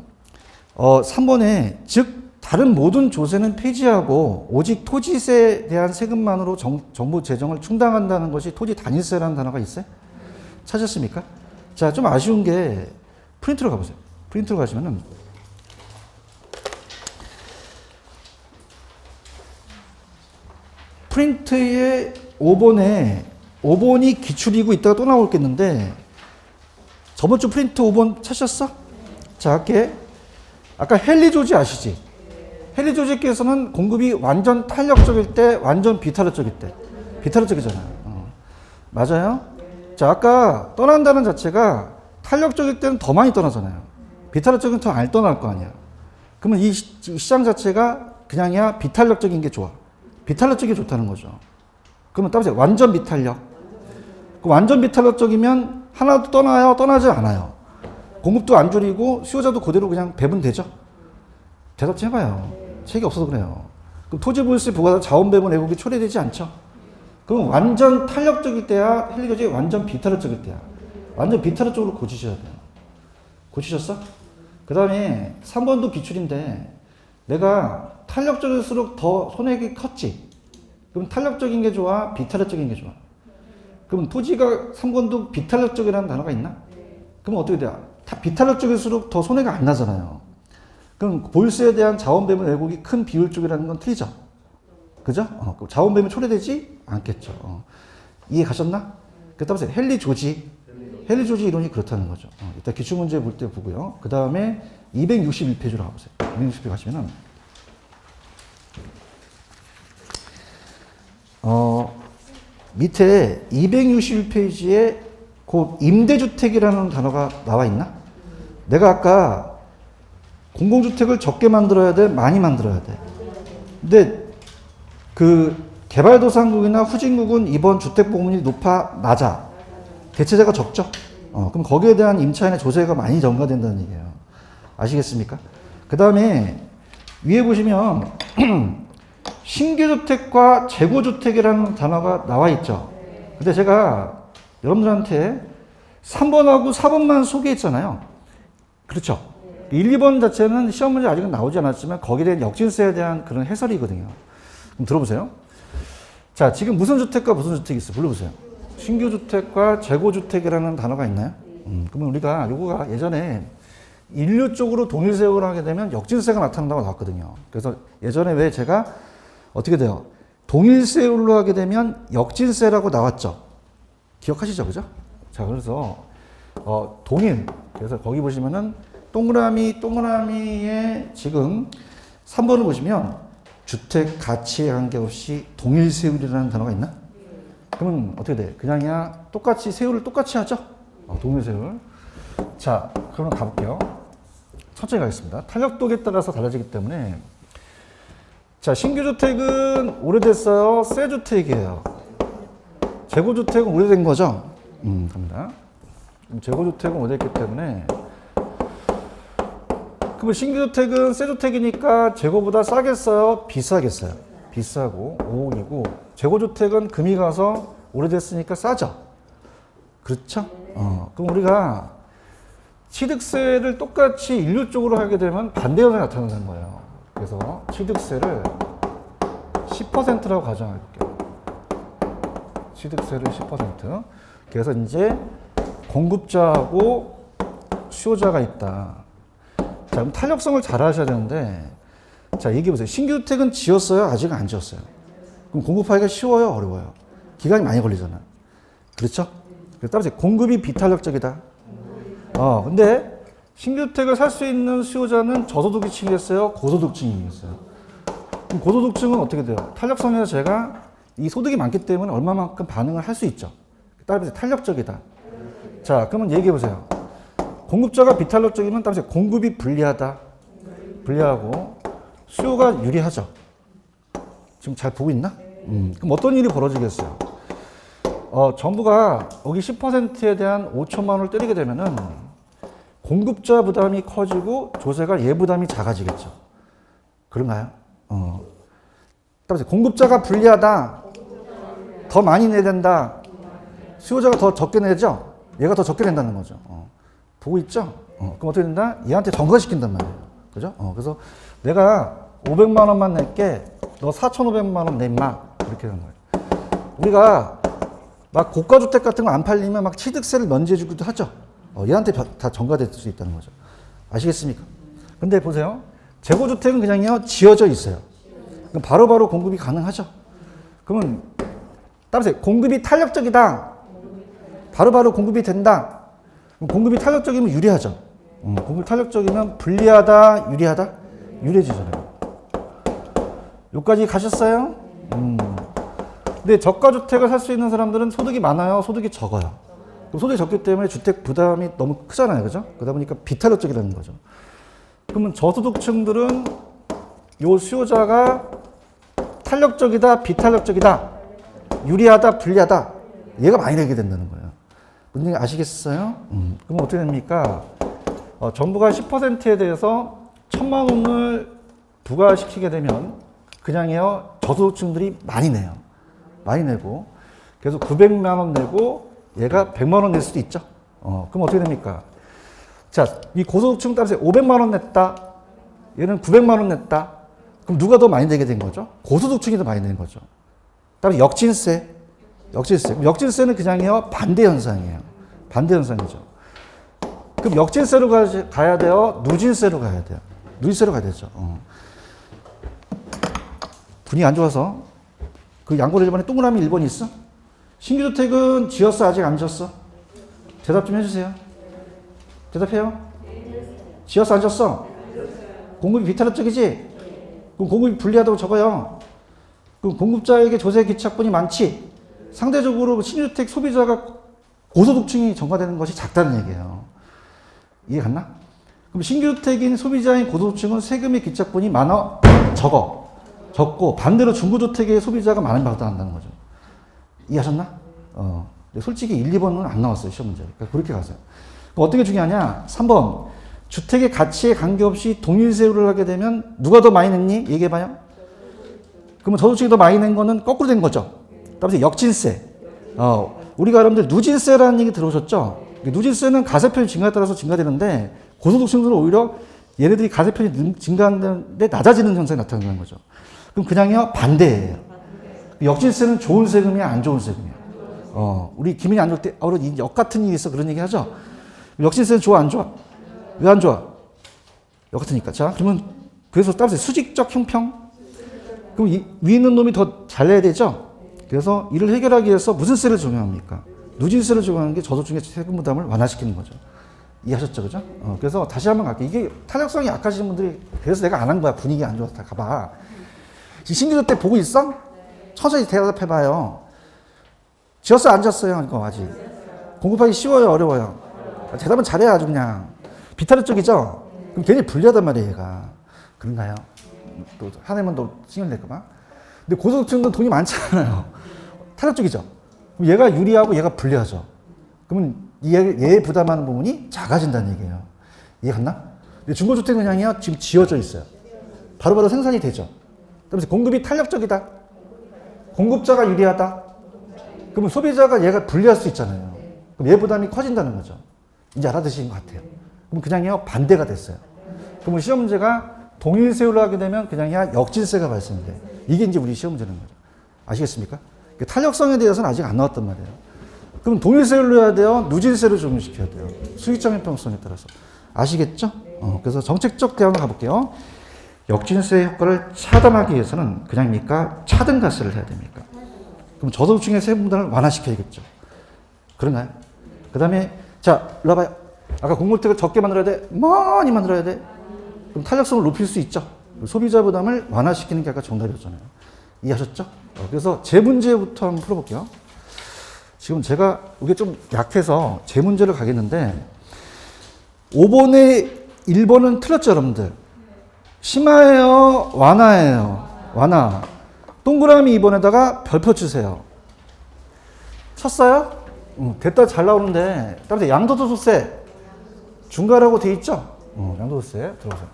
3번에 즉 다른 모든 조세는 폐지하고 오직 토지세에 대한 세금만으로 정부 재정을 충당한다는 것이 토지 단일세라는 단어가 있어요? 찾았습니까? 자, 좀 아쉬운 게 프린트로 가보세요. 프린트로 가시면은 프린트의 5번이 기출이고 있다가 또 나오겠는데 저번 주 프린트 5번 찾으셨어? 자, 할게. 아까 헨리 조지 아시지? 헨리 조지께서는 공급이 완전 탄력적일 때, 완전 비탄력적일 때. 비탄력적이잖아요. 맞아요? 자, 아까 떠난다는 자체가 탄력적일 때는 더 많이 떠나잖아요. 비탄력적인 더 안 떠날 거 아니야. 그러면 이 시장 자체가 그냥이야 비탄력적인 게 좋아. 비탄력적이 좋다는 거죠. 그러면 따라서 완전 비탄력. 그 완전 비탄력적이면 하나도 떠나요? 떠나지 않아요. 공급도 안 줄이고 수요자도 그대로 그냥 배분되죠? 대답 좀 해봐요. 책이 없어서 그래요. 그럼 토지보유세 부과다 자원 배분 왜곡이 초래되지 않죠? 그럼 완전 탄력적일 때야 헨리 조지 완전 비탄력적일 때야. 완전 비탄력적으로 고치셔야 돼요. 고치셨어? 그 다음에 3번도 기출인데 내가 탄력적일수록 더 손해가 컸지. 그럼 탄력적인 게 좋아? 비탄력적인 게 좋아? 그럼 토지가 3번도 비탄력적이라는 단어가 있나? 그럼 어떻게 돼요? 비탄력적일수록 더 손해가 안 나잖아요. 그럼 보유세에 대한 자원 배분 왜곡이 큰 비율 쪽이라는 건 틀리죠? 그죠? 자원 배분 초래되지 않겠죠. 이해 가셨나? 그다음에 헨리 조지 이론이 그렇다는 거죠. 이따 기출문제 볼 때 보고요. 그 다음에 261페이지로 가보세요. 261페이지 가시면은 밑에 261페이지에 그 임대주택이라는 단어가 나와 있나? 내가 아까 공공주택을 적게 만들어야 돼? 많이 만들어야 돼? 근데 그 개발도상국이나 후진국은 이번 주택보급률이 낮아. 대체자가 적죠? 그럼 거기에 대한 임차인의 조세가 많이 전가된다는 얘기예요. 아시겠습니까? 그 다음에 위에 보시면 신규주택과 재고주택이라는 단어가 나와 있죠. 근데 제가 여러분들한테 3번하고 4번만 소개했잖아요. 그렇죠? 1, 2번 자체는 시험 문제 아직은 나오지 않았지만 거기에 대한 역진세에 대한 그런 해설이거든요. 그럼 들어보세요. 자, 지금 무슨 주택과 무슨 주택이 있어요? 불러보세요. 신규주택과 재고주택이라는 단어가 있나요? 그러면 우리가 요거가 예전에 인류 쪽으로 동일세율을 하게 되면 역진세가 나타난다고 나왔거든요. 그래서 예전에 왜 제가 어떻게 돼요? 동일세율로 하게 되면 역진세라고 나왔죠. 기억하시죠? 그죠? 자, 그래서 동일. 그래서 거기 보시면은 동그라미에 지금 3번을 보시면 주택 가치에 관계없이 동일세율이라는 단어가 있나? 그러면 어떻게 돼? 그냥이야 똑같이 세율을 똑같이 하죠? 동일세율. 자, 그러면 가볼게요. 천천히 가겠습니다. 탄력도에 따라서 달라지기 때문에. 자, 신규주택은 오래됐어요? 새 주택이에요? 재고주택은 오래된 거죠? 갑니다. 재고주택은 오래됐기 때문에 그럼 신규주택은 새 주택이니까 재고보다 싸겠어요? 비싸겠어요? 비싸고 5억이고 재고주택은 금이 가서 오래됐으니까 싸죠? 그렇죠? 그럼 우리가 취득세를 똑같이 인류 쪽으로 하게 되면 반대 현상이 나타나는 거예요. 그래서 취득세를 10%라고 가정할게요. 취득세를 10%. 그래서 이제 공급자하고 수요자가 있다. 자, 그럼 탄력성을 잘 하셔야 되는데, 자, 얘기해 보세요. 신규주택은 지었어요? 아직 안 지었어요? 그럼 공급하기가 쉬워요? 어려워요? 기간이 많이 걸리잖아요. 그렇죠? 그래서 따라서 공급이 비탄력적이다. 근데 신규주택을 살 수 있는 수요자는 저소득층이겠어요? 고소득층이겠어요? 그럼 고소득층은 어떻게 돼요? 탄력성에서 제가 이 소득이 많기 때문에 얼마만큼 반응을 할 수 있죠. 따라서 탄력적이다. 자, 그러면 얘기해 보세요. 공급자가 비탄력적이면 따라서 공급이 불리하다. 불리하고 수요가 유리하죠. 지금 잘 보고 있나? 그럼 어떤 일이 벌어지겠어요? 정부가 여기 10%에 대한 5천만 원을 때리게 되면은 공급자 부담이 커지고 조세가 얘 부담이 작아지겠죠. 그런가요? 따라서 공급자가 불리하다. 더 많이 내야 된다. 수요자가 더 적게 내죠? 얘가 더 적게 낸다는 거죠. 보고 있죠? 그럼 어떻게 된다? 얘한테 전가시킨단 말이에요. 그죠? 그래서 내가 500만 원만 낼게. 너 4,500만 원 내, 임마. 이렇게 하는 거예요. 우리가 막 고가주택 같은 거 안 팔리면 막 취득세를 면제해주기도 하죠. 얘한테 다 전가될 수 있다는 거죠. 아시겠습니까? 근데 보세요. 재고주택은 그냥요, 지어져 있어요. 그럼 바로바로 공급이 가능하죠. 그러면, 따라서 공급이 탄력적이다. 바로바로 공급이 된다. 그럼 공급이 탄력적이면 유리하죠. 공급이 탄력적이면 불리하다, 유리하다? 유리해지잖아요. 여기까지 가셨어요? 근데 저가주택을 살 수 있는 사람들은 소득이 많아요? 소득이 적어요? 소득이 적기 때문에 주택 부담이 너무 크잖아요. 그죠? 그러다 보니까 비탄력적이라는 거죠. 그러면 저소득층들은 요 수요자가 탄력적이다, 비탄력적이다, 유리하다, 불리하다, 얘가 많이 내게 된다는 거예요. 무슨 얘기 아시겠어요? 그럼 어떻게 됩니까? 정부가 10%에 대해서 1,000만 원을 부과시키게 되면 그냥요, 저소득층들이 많이 내요. 많이 내고, 그래서 900만 원 내고, 얘가 100만 원 낼 수도 있죠. 그럼 어떻게 됩니까? 자, 이 고소득층 따라서 500만 원 냈다. 얘는 900만 원 냈다. 그럼 누가 더 많이 내게 된 거죠? 고소득층이 더 많이 내는 거죠. 따라서 역진세. 역진세는 그냥요, 반대 현상이에요. 반대 현상이죠. 그럼 역진세로 가야 돼요? 누진세로 가야 돼요? 누진세로 가야 되죠. 분위기 안 좋아서 그 양보를 1번에 동그라미 1번 있어? 신규주택은 지었어? 아직 안 지었어? 대답 좀 해주세요. 대답해요. 지었어? 안 지었어? 공급이 비탄력적이지? 그럼 공급이 불리하다고 적어요. 그럼 공급자에게 조세 기착분이 많지? 상대적으로 신규주택 소비자가 고소득층이 전가되는 것이 작다는 얘기예요. 이해 갔나? 그럼 신규주택인 소비자인 고소득층은 세금의 기착분이 많아? 적고 반대로 중고주택의 소비자가 많은 받아한다는 거죠. 이해하셨나? 솔직히 1, 2번은 안 나왔어요. 시험 문제. 그러니까 그렇게 가세요. 그럼 어떤 게 중요하냐? 3번. 주택의 가치에 관계없이 동일세율을 하게 되면 누가 더 많이 냈니? 얘기해봐요. 그러면 저소득층이 더 많이 낸 거는 거꾸로 된 거죠. 따라서 역진세. 우리가 여러분들 누진세라는 얘기 들어오셨죠? 누진세는 가세편이 증가에 따라서 증가되는데 고소득층들은 오히려 얘네들이 가세편이 증가하는데 낮아지는 현상이 나타나는 거죠. 그럼 그냥요, 반대예요. 역진세는 좋은 세금이야, 안 좋은 세금이야? 우리 기분이 안 좋을 때, 역 같은 일이 있어. 그런 얘기 하죠? 역진세는 좋아, 안 좋아? 왜 안 좋아? 역 같으니까. 자, 그러면, 그래서 따라서 수직적 형평? 그럼 위에 있는 놈이 더 잘 내야 되죠? 그래서 이를 해결하기 위해서 무슨 세를 적용합니까? 누진세를 적용하는 게 저소득층의 세금 부담을 완화시키는 거죠. 이해하셨죠? 그죠? 그래서 다시 한번 갈게요. 이게 탄력성이 약하신 분들이, 그래서 내가 안 한 거야. 분위기 안 좋아서 다 가봐. 신규주택 보고 있어? 천천히 대답해봐요. 지었어요? 안 지었어요? 이거 아직. 공급하기 쉬워요? 어려워요? 대답은 잘해야 아주 그냥. 비탄력적이죠? 그럼 괜히 불리하단 말이에요, 얘가. 그런가요? 또 화내면 또 신경 낼까봐. 근데 고소득층은 돈이 많잖아요. 탄력적이죠? 그럼 얘가 유리하고 얘가 불리하죠. 그러면 얘 부담하는 부분이 작아진다는 얘기예요. 이해 갔나? 근데 중고주택은 그냥요, 지금 지어져 있어요. 바로바로 생산이 되죠. 그러면서 공급이 탄력적이다. 공급자가 유리하다. 그러면 소비자가 얘가 불리할 수 있잖아요. 그럼 얘 부담이 커진다는 거죠. 이제 알아두신 것 같아요. 그럼 그냥요, 반대가 됐어요. 그러면 시험 문제가 동일세율로 하게 되면 그냥요, 역진세가 발생돼. 이게 이제 우리 시험 문제는 거죠. 아시겠습니까? 탄력성에 대해서는 아직 안 나왔단 말이에요. 그럼 동일세율로 해야 돼요? 누진세로 적용시켜야 돼요? 수익적 형평성에 따라서. 아시겠죠? 그래서 정책적 대안으로 가볼게요. 역진세 효과를 차단하기 위해서는 그냥입니까? 차등가세를 해야 됩니까? 그럼 저소득층의 세금 부담을 완화시켜야겠죠. 그런가요? 그 다음에, 자, 일로 와봐요. 아까 공급택을 적게 만들어야 돼? 많이 만들어야 돼? 그럼 탄력성을 높일 수 있죠. 소비자 부담을 완화시키는 게 아까 정답이었잖아요. 이해하셨죠? 그래서 제 문제부터 한번 풀어볼게요. 지금 제가 이게 좀 약해서 제 문제를 가겠는데 5번에 1번은 틀렸죠, 여러분들? 심화예요? 완화예요? 완화. 동그라미 2번에다가 별표 치세요. 쳤어요? 됐다 잘 나오는데 따라서 양도소득세 중과라고 돼 있죠? 양도소득세 들어보세요.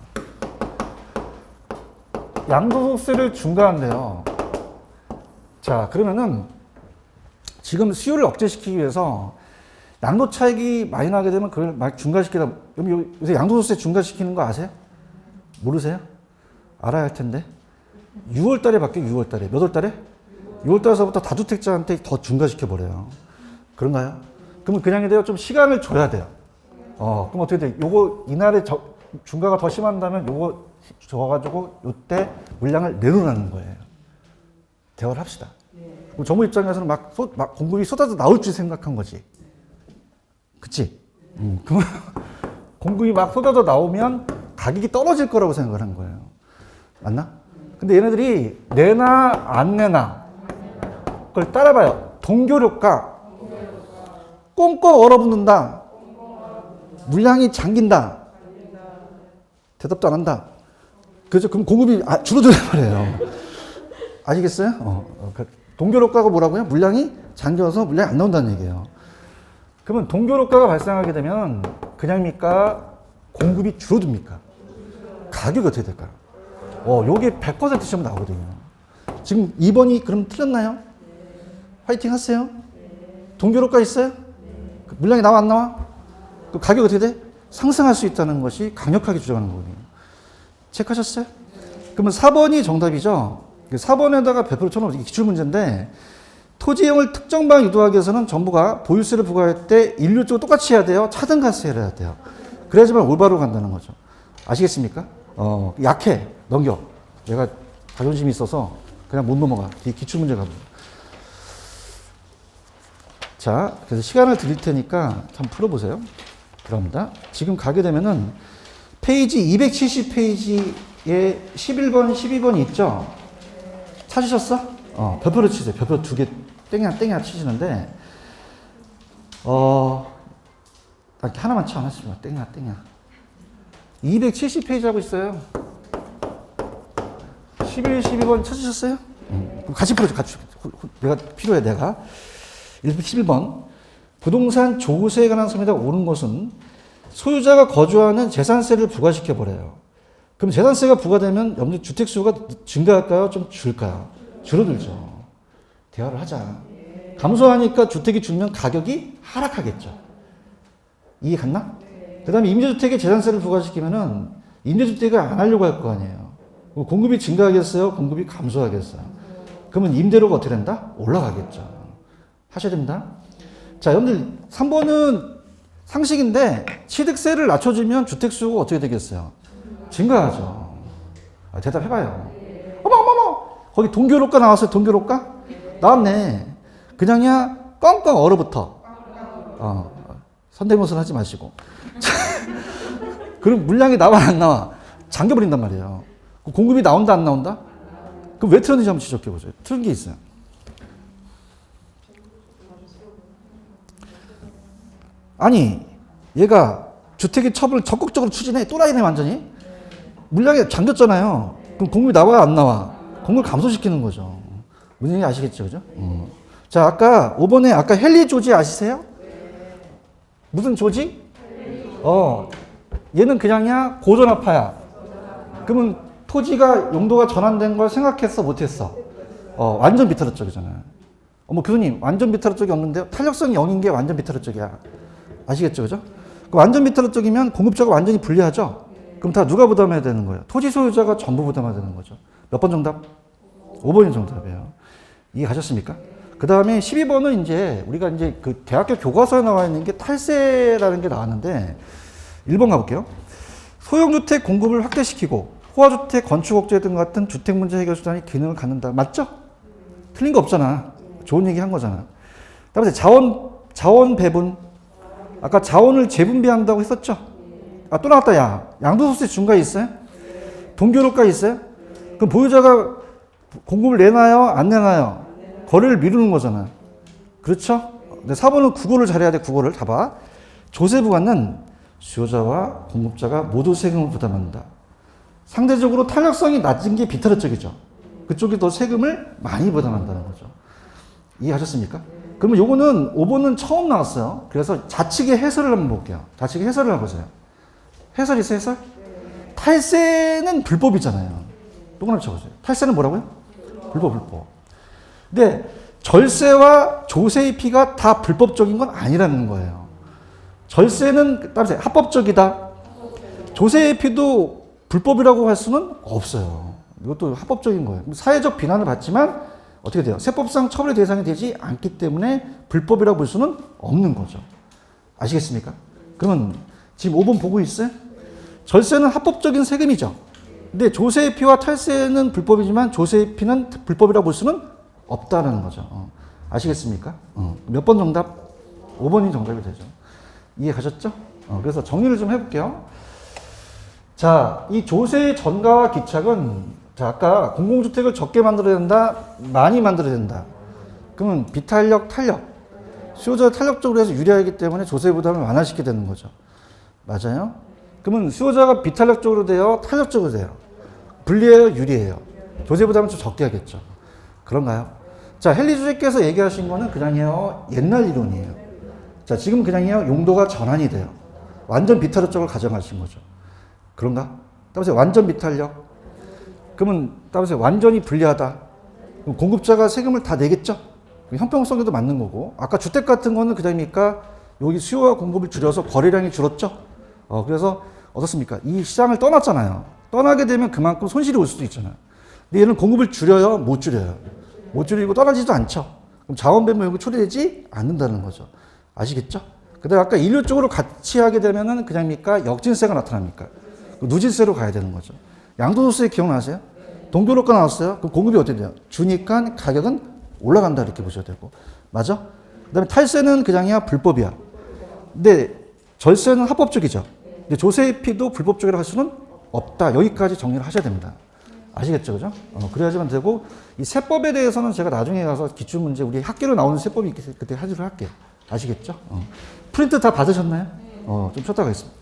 양도소득세를 중과한대요. 자, 그러면은 지금 수요를 억제시키기 위해서 양도 차익이 많이 나게 되면 그걸 막 중과시키다. 요새 양도소득세 중과시키는 거 아세요? 모르세요? 알아야 할 텐데. 6월 달에 바뀌어요, 6월 달에. 몇 월 달에? 6월 달서부터 다주택자한테 더 중과시켜 버려요. 그런가요? 그러면 그냥 돼요. 좀 시간을 줘야 돼요. 그럼 어떻게 돼? 요거 이날에 중과가 더 심한다면 요거 줘가지고 요때 물량을 내놓으라는 거예요. 대화를 합시다. 그럼 정부 입장에서는 막 공급이 쏟아져 나올 줄 생각한 거지. 그치? 그러면 공급이 막 쏟아져 나오면 가격이 떨어질 거라고 생각을 한 거예요. 맞나? 근데 얘네들이 내나 안 내나 그걸 따라봐요. 동교료가 꽁꽁 얼어붙는다. 물량이 잠긴다. 대답도 안 한다. 그래서 그럼 공급이 줄어들어 버려요. 아시겠어요? 동교료가가 뭐라고요? 물량이 잠겨서 물량이 안 나온다는 얘기예요. 그러면 동교료가가 발생하게 되면 그냥입니까? 공급이 줄어듭니까? 가격이 어떻게 될까요? 요게 100% 시험 나오거든요. 지금 2번이 그럼 틀렸나요? 화이팅 하세요. 동교료가 있어요? 물량이 나와 안 나와? 그 가격 어떻게 돼? 상승할 수 있다는 것이 강력하게 주장하는 거거든요. 체크하셨어요? 그러면 4번이 정답이죠. 4번에다가 100% 쳐놓은 기출문제인데 토지이용을 특정 방향 유도하기 위해서는 정부가 보유세를 부과할 때 일률적으로 똑같이 해야 돼요? 차등가세 해야 돼요? 그래야지만 올바로 간다는 거죠. 아시겠습니까? 약해. 넘겨. 내가 자존심이 있어서 그냥 못 넘어가. 이 기출문제 가면. 자, 그래서 시간을 드릴 테니까 한번 풀어보세요. 들어갑니다. 지금 가게 되면은 페이지 270페이지에 11번, 12번이 있죠? 찾으셨어? 별표를 치세요. 별표 2개 땡이나 치시는데, 하나만 쳐, 하나씩. 땡이나. 270페이지 하고 있어요. 11, 12번 찾으셨어요? 그럼 같이 풀어줘, 같이. 내가 필요해, 내가. 11번. 부동산 조세에 관한 서면에 오른 것은 소유자가 거주하는 재산세를 부과시켜버려요. 그럼 재산세가 부과되면 염려 주택수가 증가할까요? 좀 줄까요? 줄어들죠. 대화를 하자. 감소하니까 주택이 줄면 가격이 하락하겠죠. 이해 갔나? 그 다음에 임대주택에 재산세를 부과시키면은 임대주택을 안 하려고 할 거 아니에요. 공급이 증가하겠어요? 공급이 감소하겠어요? 그러면 임대료가 어떻게 된다? 올라가겠죠. 하셔야 됩니다. 자, 여러분들 3번은 상식인데 취득세를 낮춰주면 주택수가 어떻게 되겠어요? 증가하죠. 대답해봐요. 어머! 거기 동교로가 나왔어요? 동교로가? 나왔네. 그냥이야 꽝꽝 얼어붙어. 선대모사는 하지 마시고. 그럼 물량이 나와 안 나와? 잠겨버린단 말이에요. 공급이 나온다 안 나온다? 그럼 왜 틀었는지 한번 지적해보세요. 틀은 게 있어요. 아니 얘가 주택의 첩을 적극적으로 추진해. 또라이네 완전히. 물량이 잠겼잖아요. 그럼 공급이 나와 안 나와? 공급을 감소시키는 거죠. 무슨 얘기 아시겠죠? 그죠? 자, 아까 5번에 아까 헨리 조지 아시세요? 무슨 조지? 얘는 그냥이야 고전화파야. 그러면 토지가 용도가 전환된 걸 생각했어 못했어? 완전 비타르 쪽이잖아요. 교수님 완전 비타르 쪽이 없는데요? 탄력성이 0인 게 완전 비타르 쪽이야. 아시겠죠? 그죠? 완전 비타르 쪽이면 공급자가 완전히 불리하죠? 그럼 다 누가 부담해야 되는 거예요? 토지 소유자가 전부 부담해야 되는 거죠. 몇 번 정답? 5번이 정답이에요. 이해 가셨습니까? 그 다음에 12번은 이제 우리가 이제 그 대학교 교과서에 나와 있는 게 탈세라는 게 나왔는데 1번 가볼게요. 소형주택 공급을 확대시키고 호화주택 건축 억제 등 같은 주택 문제 해결 수단이 기능을 갖는다. 맞죠? 틀린 거 없잖아. 좋은 얘기 한 거잖아. 그다음에 자원 배분 아까 자원을 재분배한다고 했었죠? 아, 또 나왔다, 야. 양도소득세 중과에 있어요? 동교로가 있어요? 그럼 보유자가 공급을 내나요? 안 내나요? 거래를 미루는 거잖아요. 그렇죠? 근데 4번은 국어를 잘해야 돼, 국어를. 다 봐. 조세부과는 수요자와 공급자가 모두 세금을 부담한다. 상대적으로 탄력성이 낮은 게 비타르 쪽이죠. 그쪽이 더 세금을 많이 부담한다는 거죠. 이해하셨습니까? 그러면 요거는 5번은 처음 나왔어요. 그래서 좌측의 해설을 한번 볼게요. 좌측의 해설을 한번 보세요. 해설 있어요, 해설? 탈세는 불법이잖아요. 동그라미 쳐보세요. 탈세는 뭐라고요? 불법. 근데 절세와 조세입피가 다 불법적인 건 아니라는 거예요. 절세는 따라서 합법적이다. 조세입피도 불법이라고 할 수는 없어요. 이것도 합법적인 거예요. 사회적 비난을 받지만 어떻게 돼요? 세법상 처벌의 대상이 되지 않기 때문에 불법이라고 볼 수는 없는 거죠. 아시겠습니까? 그러면 지금 5번 보고 있어요? 절세는 합법적인 세금이죠. 근데 조세피와 탈세는 불법이지만 조세피는 불법이라고 볼 수는 없다는 거죠. 아시겠습니까? 몇 번 정답? 5번이 정답이 되죠. 이해 가셨죠? 그래서 정리를 좀 해볼게요. 자, 이 조세의 전가와 기착은 자, 아까 공공주택을 적게 만들어야 된다, 많이 만들어야 된다. 그러면 비탄력, 탄력. 수요자가 탄력적으로 해서 유리하기 때문에 조세 부담을 완화시키게 되는 거죠. 맞아요? 그러면 수요자가 비탄력적으로 돼요? 탄력적으로 돼요? 불리해요? 유리해요? 조세 부담을 좀 적게 하겠죠. 그런가요? 자, 헨리 주석께서 얘기하신 거는 그냥요, 옛날 이론이에요. 자, 지금 그냥요, 용도가 전환이 돼요. 완전 비탄력적으로 가정하신 거죠. 그런가? 따라서 완전 비탄력. 그러면 따라서 완전히 불리하다. 그럼 공급자가 세금을 다 내겠죠? 형평성에도 맞는 거고. 아까 주택 같은 거는 그다음이니까 여기 수요와 공급을 줄여서 거래량이 줄었죠? 그래서 어떻습니까? 이 시장을 떠났잖아요. 떠나게 되면 그만큼 손실이 올 수도 있잖아요. 근데 얘는 공급을 줄여요? 못 줄여요? 못 줄이고 떠나지도 않죠? 그럼 자원 배분 여기 초래되지 않는다는 거죠. 아시겠죠? 그 다음에 아까 인류 쪽으로 같이 하게 되면은 그냥입니까? 역진세가 나타납니까? 누진세로 가야 되는 거죠. 양도소득세 기억나세요? 동교로가 나왔어요? 그럼 공급이 어떻게 돼요? 주니까 가격은 올라간다 이렇게 보셔야 되고. 맞아? 그 다음에 탈세는 그냥이야 불법이야. 근데 절세는 합법적이죠. 근데 조세피도 불법적이라고 할 수는 없다. 여기까지 정리를 하셔야 됩니다. 아시겠죠? 그죠? 그래야지만 되고, 이 세법에 대해서는 제가 나중에 가서 기출문제, 우리 학교로 나오는 세법이 있기 때문에 그때 하기로 할게요. 아시겠죠? 프린트 다 받으셨나요? 좀 쉬었다가 있습니다.